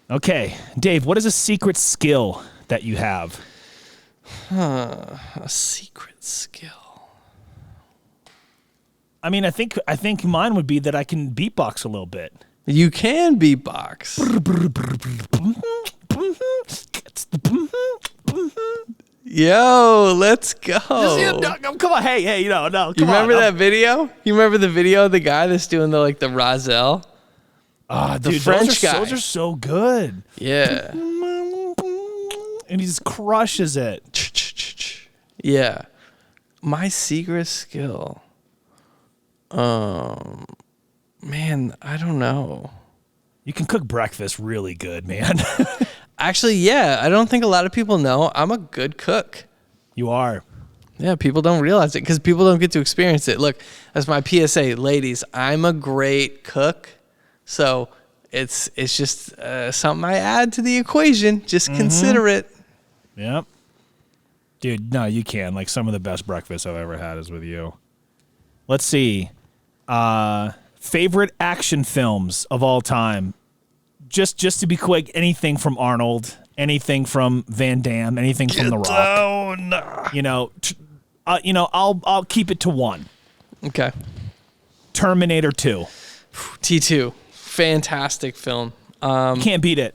Okay, Dave, what is a secret skill that you have?
A secret skill.
I mean, I think mine would be that I can beatbox a little bit.
You can beatbox. Yo, let's go.
Come on, hey, no, come on.
You remember that video? You remember the video of the guy that's doing the Rozelle?
The
French guy.
Those are so good.
Yeah.
And he just crushes it.
Yeah. My secret skill. Man, I don't know.
You can cook breakfast really good, man.
Actually, yeah. I don't think a lot of people know I'm a good cook.
You are.
Yeah, people don't realize it because people don't get to experience it. Look, that's my PSA. Ladies, I'm a great cook. So it's just something I add to the equation. Just consider it.
Yep. Dude, no, you can. Like, some of the best breakfast I've ever had is with you. Let's see. Favorite action films of all time. Just to be quick, anything from Arnold, anything from Van Damme, anything from The Rock. I'll keep it to one.
Okay.
Terminator 2.
T2. Fantastic film.
Can't beat it.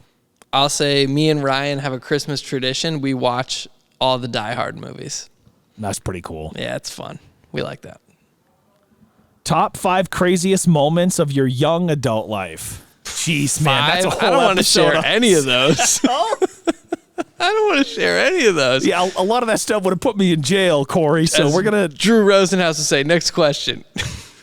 I'll say me and Ryan have a Christmas tradition. We watch all the Die Hard movies.
That's pretty cool.
Yeah, it's fun. We like that.
Top 5 craziest moments of your young adult life. Jeez, man, that's a whole
I don't want to share
episode.
any of those. I don't want to share any of those.
Yeah, a lot of that stuff would have put me in jail, Corey. So
As
we're gonna
Drew Rosenhaus to say next question.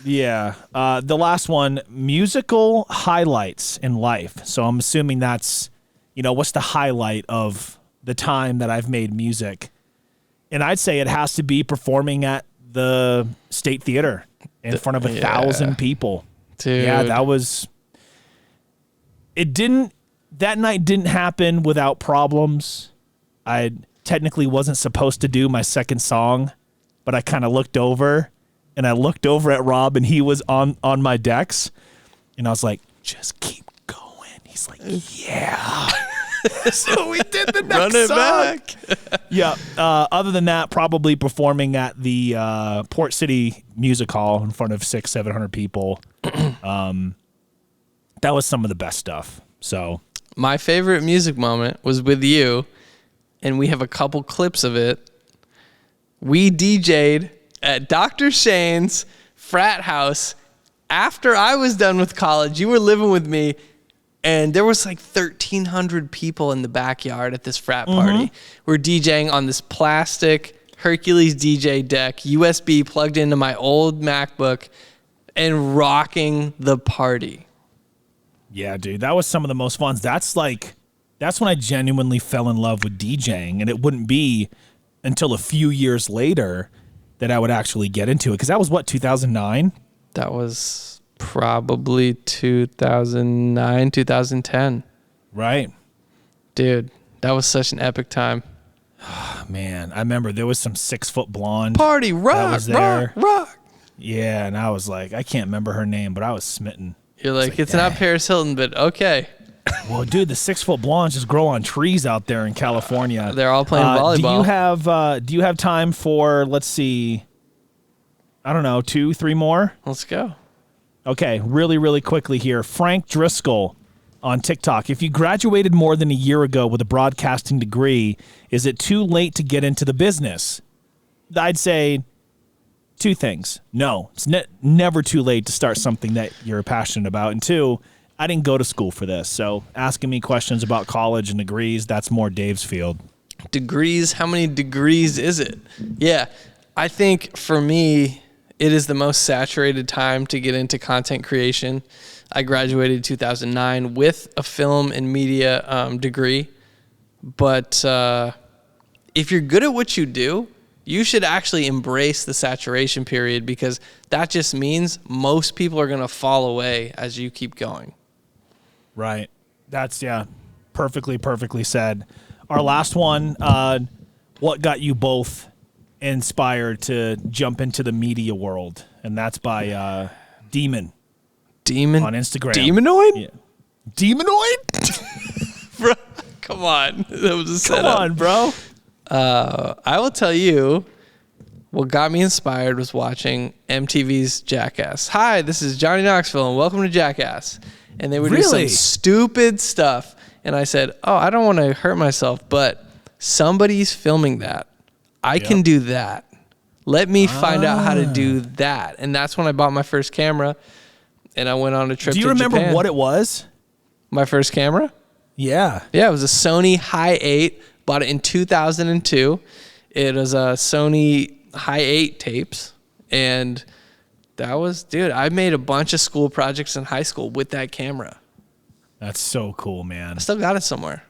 Yeah, the last one: musical highlights in life. So I'm assuming that's, what's the highlight of the time that I've made music? And I'd say it has to be performing at the State Theater in front of 1,000 people.
Dude.
Yeah, that was. That night didn't happen without problems. I technically wasn't supposed to do my second song, but I kind of looked over, and I looked over at Rob, and he was on my decks, and I was like, just keep going. He's like, yeah. So we did the next
Run it
song.
back.
Yeah. Other than that, probably performing at the Port City Music Hall in front of 600-700 people. That was some of the best stuff. So
my favorite music moment was with you, and we have a couple clips of it. We DJ'd at Dr. Shane's frat house after I was done with college. You were living with me, and there was like 1,300 people in the backyard at this frat party. We're DJing on this plastic Hercules DJ deck, USB plugged into my old MacBook, and rocking the party.
yeah, dude, that was some of the most fun. That's when I genuinely fell in love with DJing, and it wouldn't be until a few years later that I would actually get into it. Because that was, 2009?
That was probably 2009, 2010.
Right.
Dude, that was such an epic time.
Man, I remember there was some 6-foot blonde.
Party,
that
rock,
was there.
rock.
Yeah, and I was like, I can't remember her name, but I was smitten.
You're like, it's not Paris Hilton, but okay.
Well, dude, the 6-foot blondes just grow on trees out there in California.
They're all playing volleyball.
Do you have time for, let's see, I don't know, 2, 3 more?
Let's go.
Okay, really, really quickly here. Frank Driscoll on TikTok. If you graduated more than a year ago with a broadcasting degree, is it too late to get into the business? I'd say 2 things. No, it's never too late to start something that you're passionate about. And 2, I didn't go to school for this. So asking me questions about college and degrees, that's more Dave's field.
Degrees, how many degrees is it? Yeah, I think for me, it is the most saturated time to get into content creation. I graduated in 2009 with a film and media degree. But if you're good at what you do, you should actually embrace the saturation period, because that just means most people are going to fall away as you keep going.
Right. That's, perfectly said. Our last one, what got you both inspired to jump into the media world? And that's by Demon on Instagram.
Demonoid?
Yeah. Demonoid?
Bro, come on. That was a setup.
Come on, bro.
I will tell you what got me inspired was watching MTV's Jackass. Hi, this is Johnny Knoxville, and welcome to Jackass. And they would do some stupid stuff. And I said, I don't want to hurt myself, but somebody's filming that. I can do that. Let me find out how to do that. And that's when I bought my first camera and I went on a trip to Japan.
Do you remember what it was?
My first camera?
Yeah.
Yeah, it was a Sony Hi8. Bought it in 2002. It was a Sony Hi8 tapes. And that was, dude, I made a bunch of school projects in high school with that camera.
That's so cool, man.
I still got it somewhere.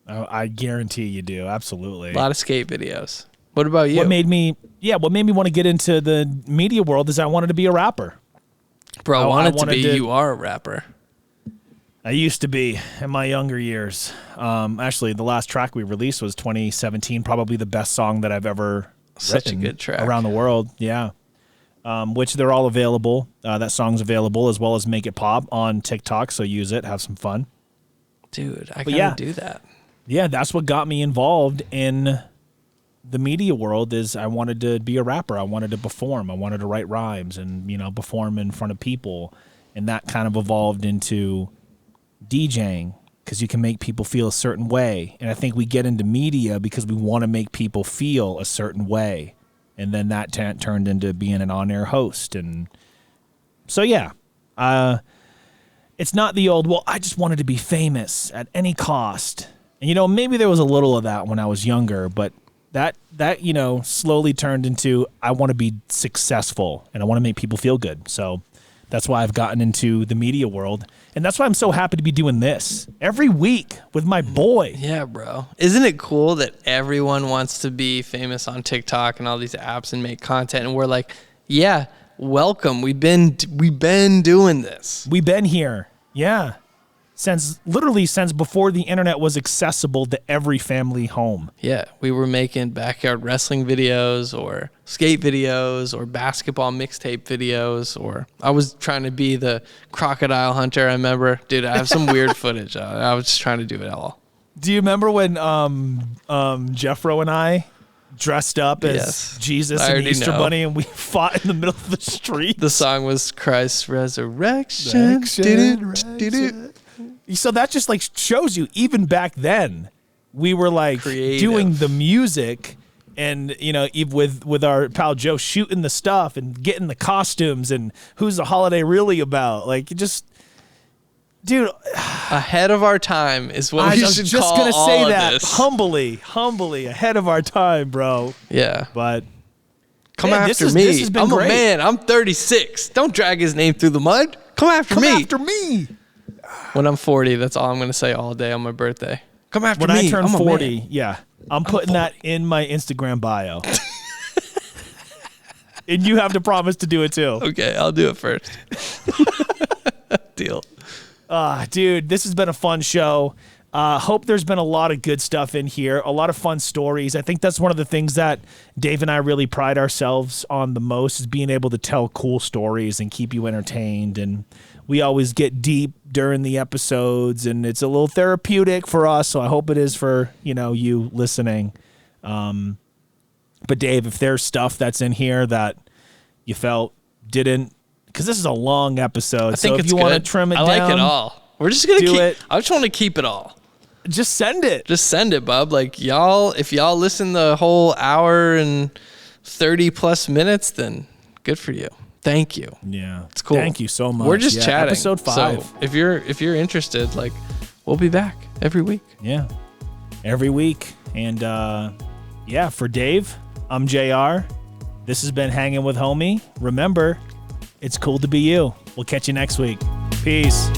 I guarantee you do. Absolutely.
A lot of skate videos. What about you?
What made me want to get into the media world is I wanted to be a rapper.
Bro, I wanted to be. You are a rapper.
I used to be in my younger years. Actually, the last track we released was 2017, probably the best song that I've ever
Such a good track.
Around the world. Yeah. Which they're all available. That song's available as well as Make It Pop on TikTok. So use it. Have some fun.
Dude, I gotta do that.
Yeah, that's what got me involved in the media world is I wanted to be a rapper. I wanted to perform. I wanted to write rhymes and, perform in front of people. And that kind of evolved into DJing because you can make people feel a certain way. And I think we get into media because we want to make people feel a certain way. And then that turned into being an on-air host. And so, yeah, it's not the old, well, I just wanted to be famous at any cost. And, maybe there was a little of that when I was younger, but that slowly turned into I want to be successful and I want to make people feel good. So that's why I've gotten into the media world. And that's why I'm so happy to be doing this every week with my boy.
Yeah, bro. Isn't it cool that everyone wants to be famous on TikTok and all these apps and make content? And we're like, yeah, welcome. We've been doing this.
We've been here. Yeah. Since before the internet was accessible to every family home.
Yeah, we were making backyard wrestling videos or skate videos or basketball mixtape videos, or I was trying to be the crocodile hunter. I remember, dude, I have some weird footage. I was just trying to do it all.
Do you remember when Jeffro and I dressed up as Jesus and the Easter Bunny and we fought in the middle of the street?
The song was Christ's Resurrection.
So that just shows you, even back then, we were doing the music and, with our pal Joe shooting the stuff and getting the costumes and who's the holiday really about? Dude.
Ahead of our time is what we should call all of this. I was just going to say that.
Humbly ahead of our time, bro.
Yeah.
But
come after me. This has been great. A man. I'm 36. Don't drag his name through the mud. Come after me.
Come after me.
When I'm 40, that's all I'm going to say all day on my birthday. Come after
me.
When
I turn 40, I'm putting that in my Instagram bio. And you have to promise to do it too.
Okay, I'll do it first. Deal.
Dude, this has been a fun show. Hope there's been a lot of good stuff in here, a lot of fun stories. I think that's one of the things that Dave and I really pride ourselves on the most is being able to tell cool stories and keep you entertained. And we always get deep during the episodes, and it's a little therapeutic for us, so I hope it is for, you listening. But Dave, if there's stuff that's in here that you felt didn't, because this is a long episode,
so if you
want to trim it down,
I like it all. We're just going to
keep it.
I just want to keep it all.
Just send it.
Just send it, bub. If y'all listen the whole hour and 30 plus minutes, then good for you. Thank you.
Yeah.
It's cool.
Thank you so much.
We're just chatting.
Episode 5.
So if you're interested, we'll be back every week.
Yeah. Every week. And for Dave, I'm JR. This has been Hanging with Homie. Remember, it's cool to be you. We'll catch you next week. Peace.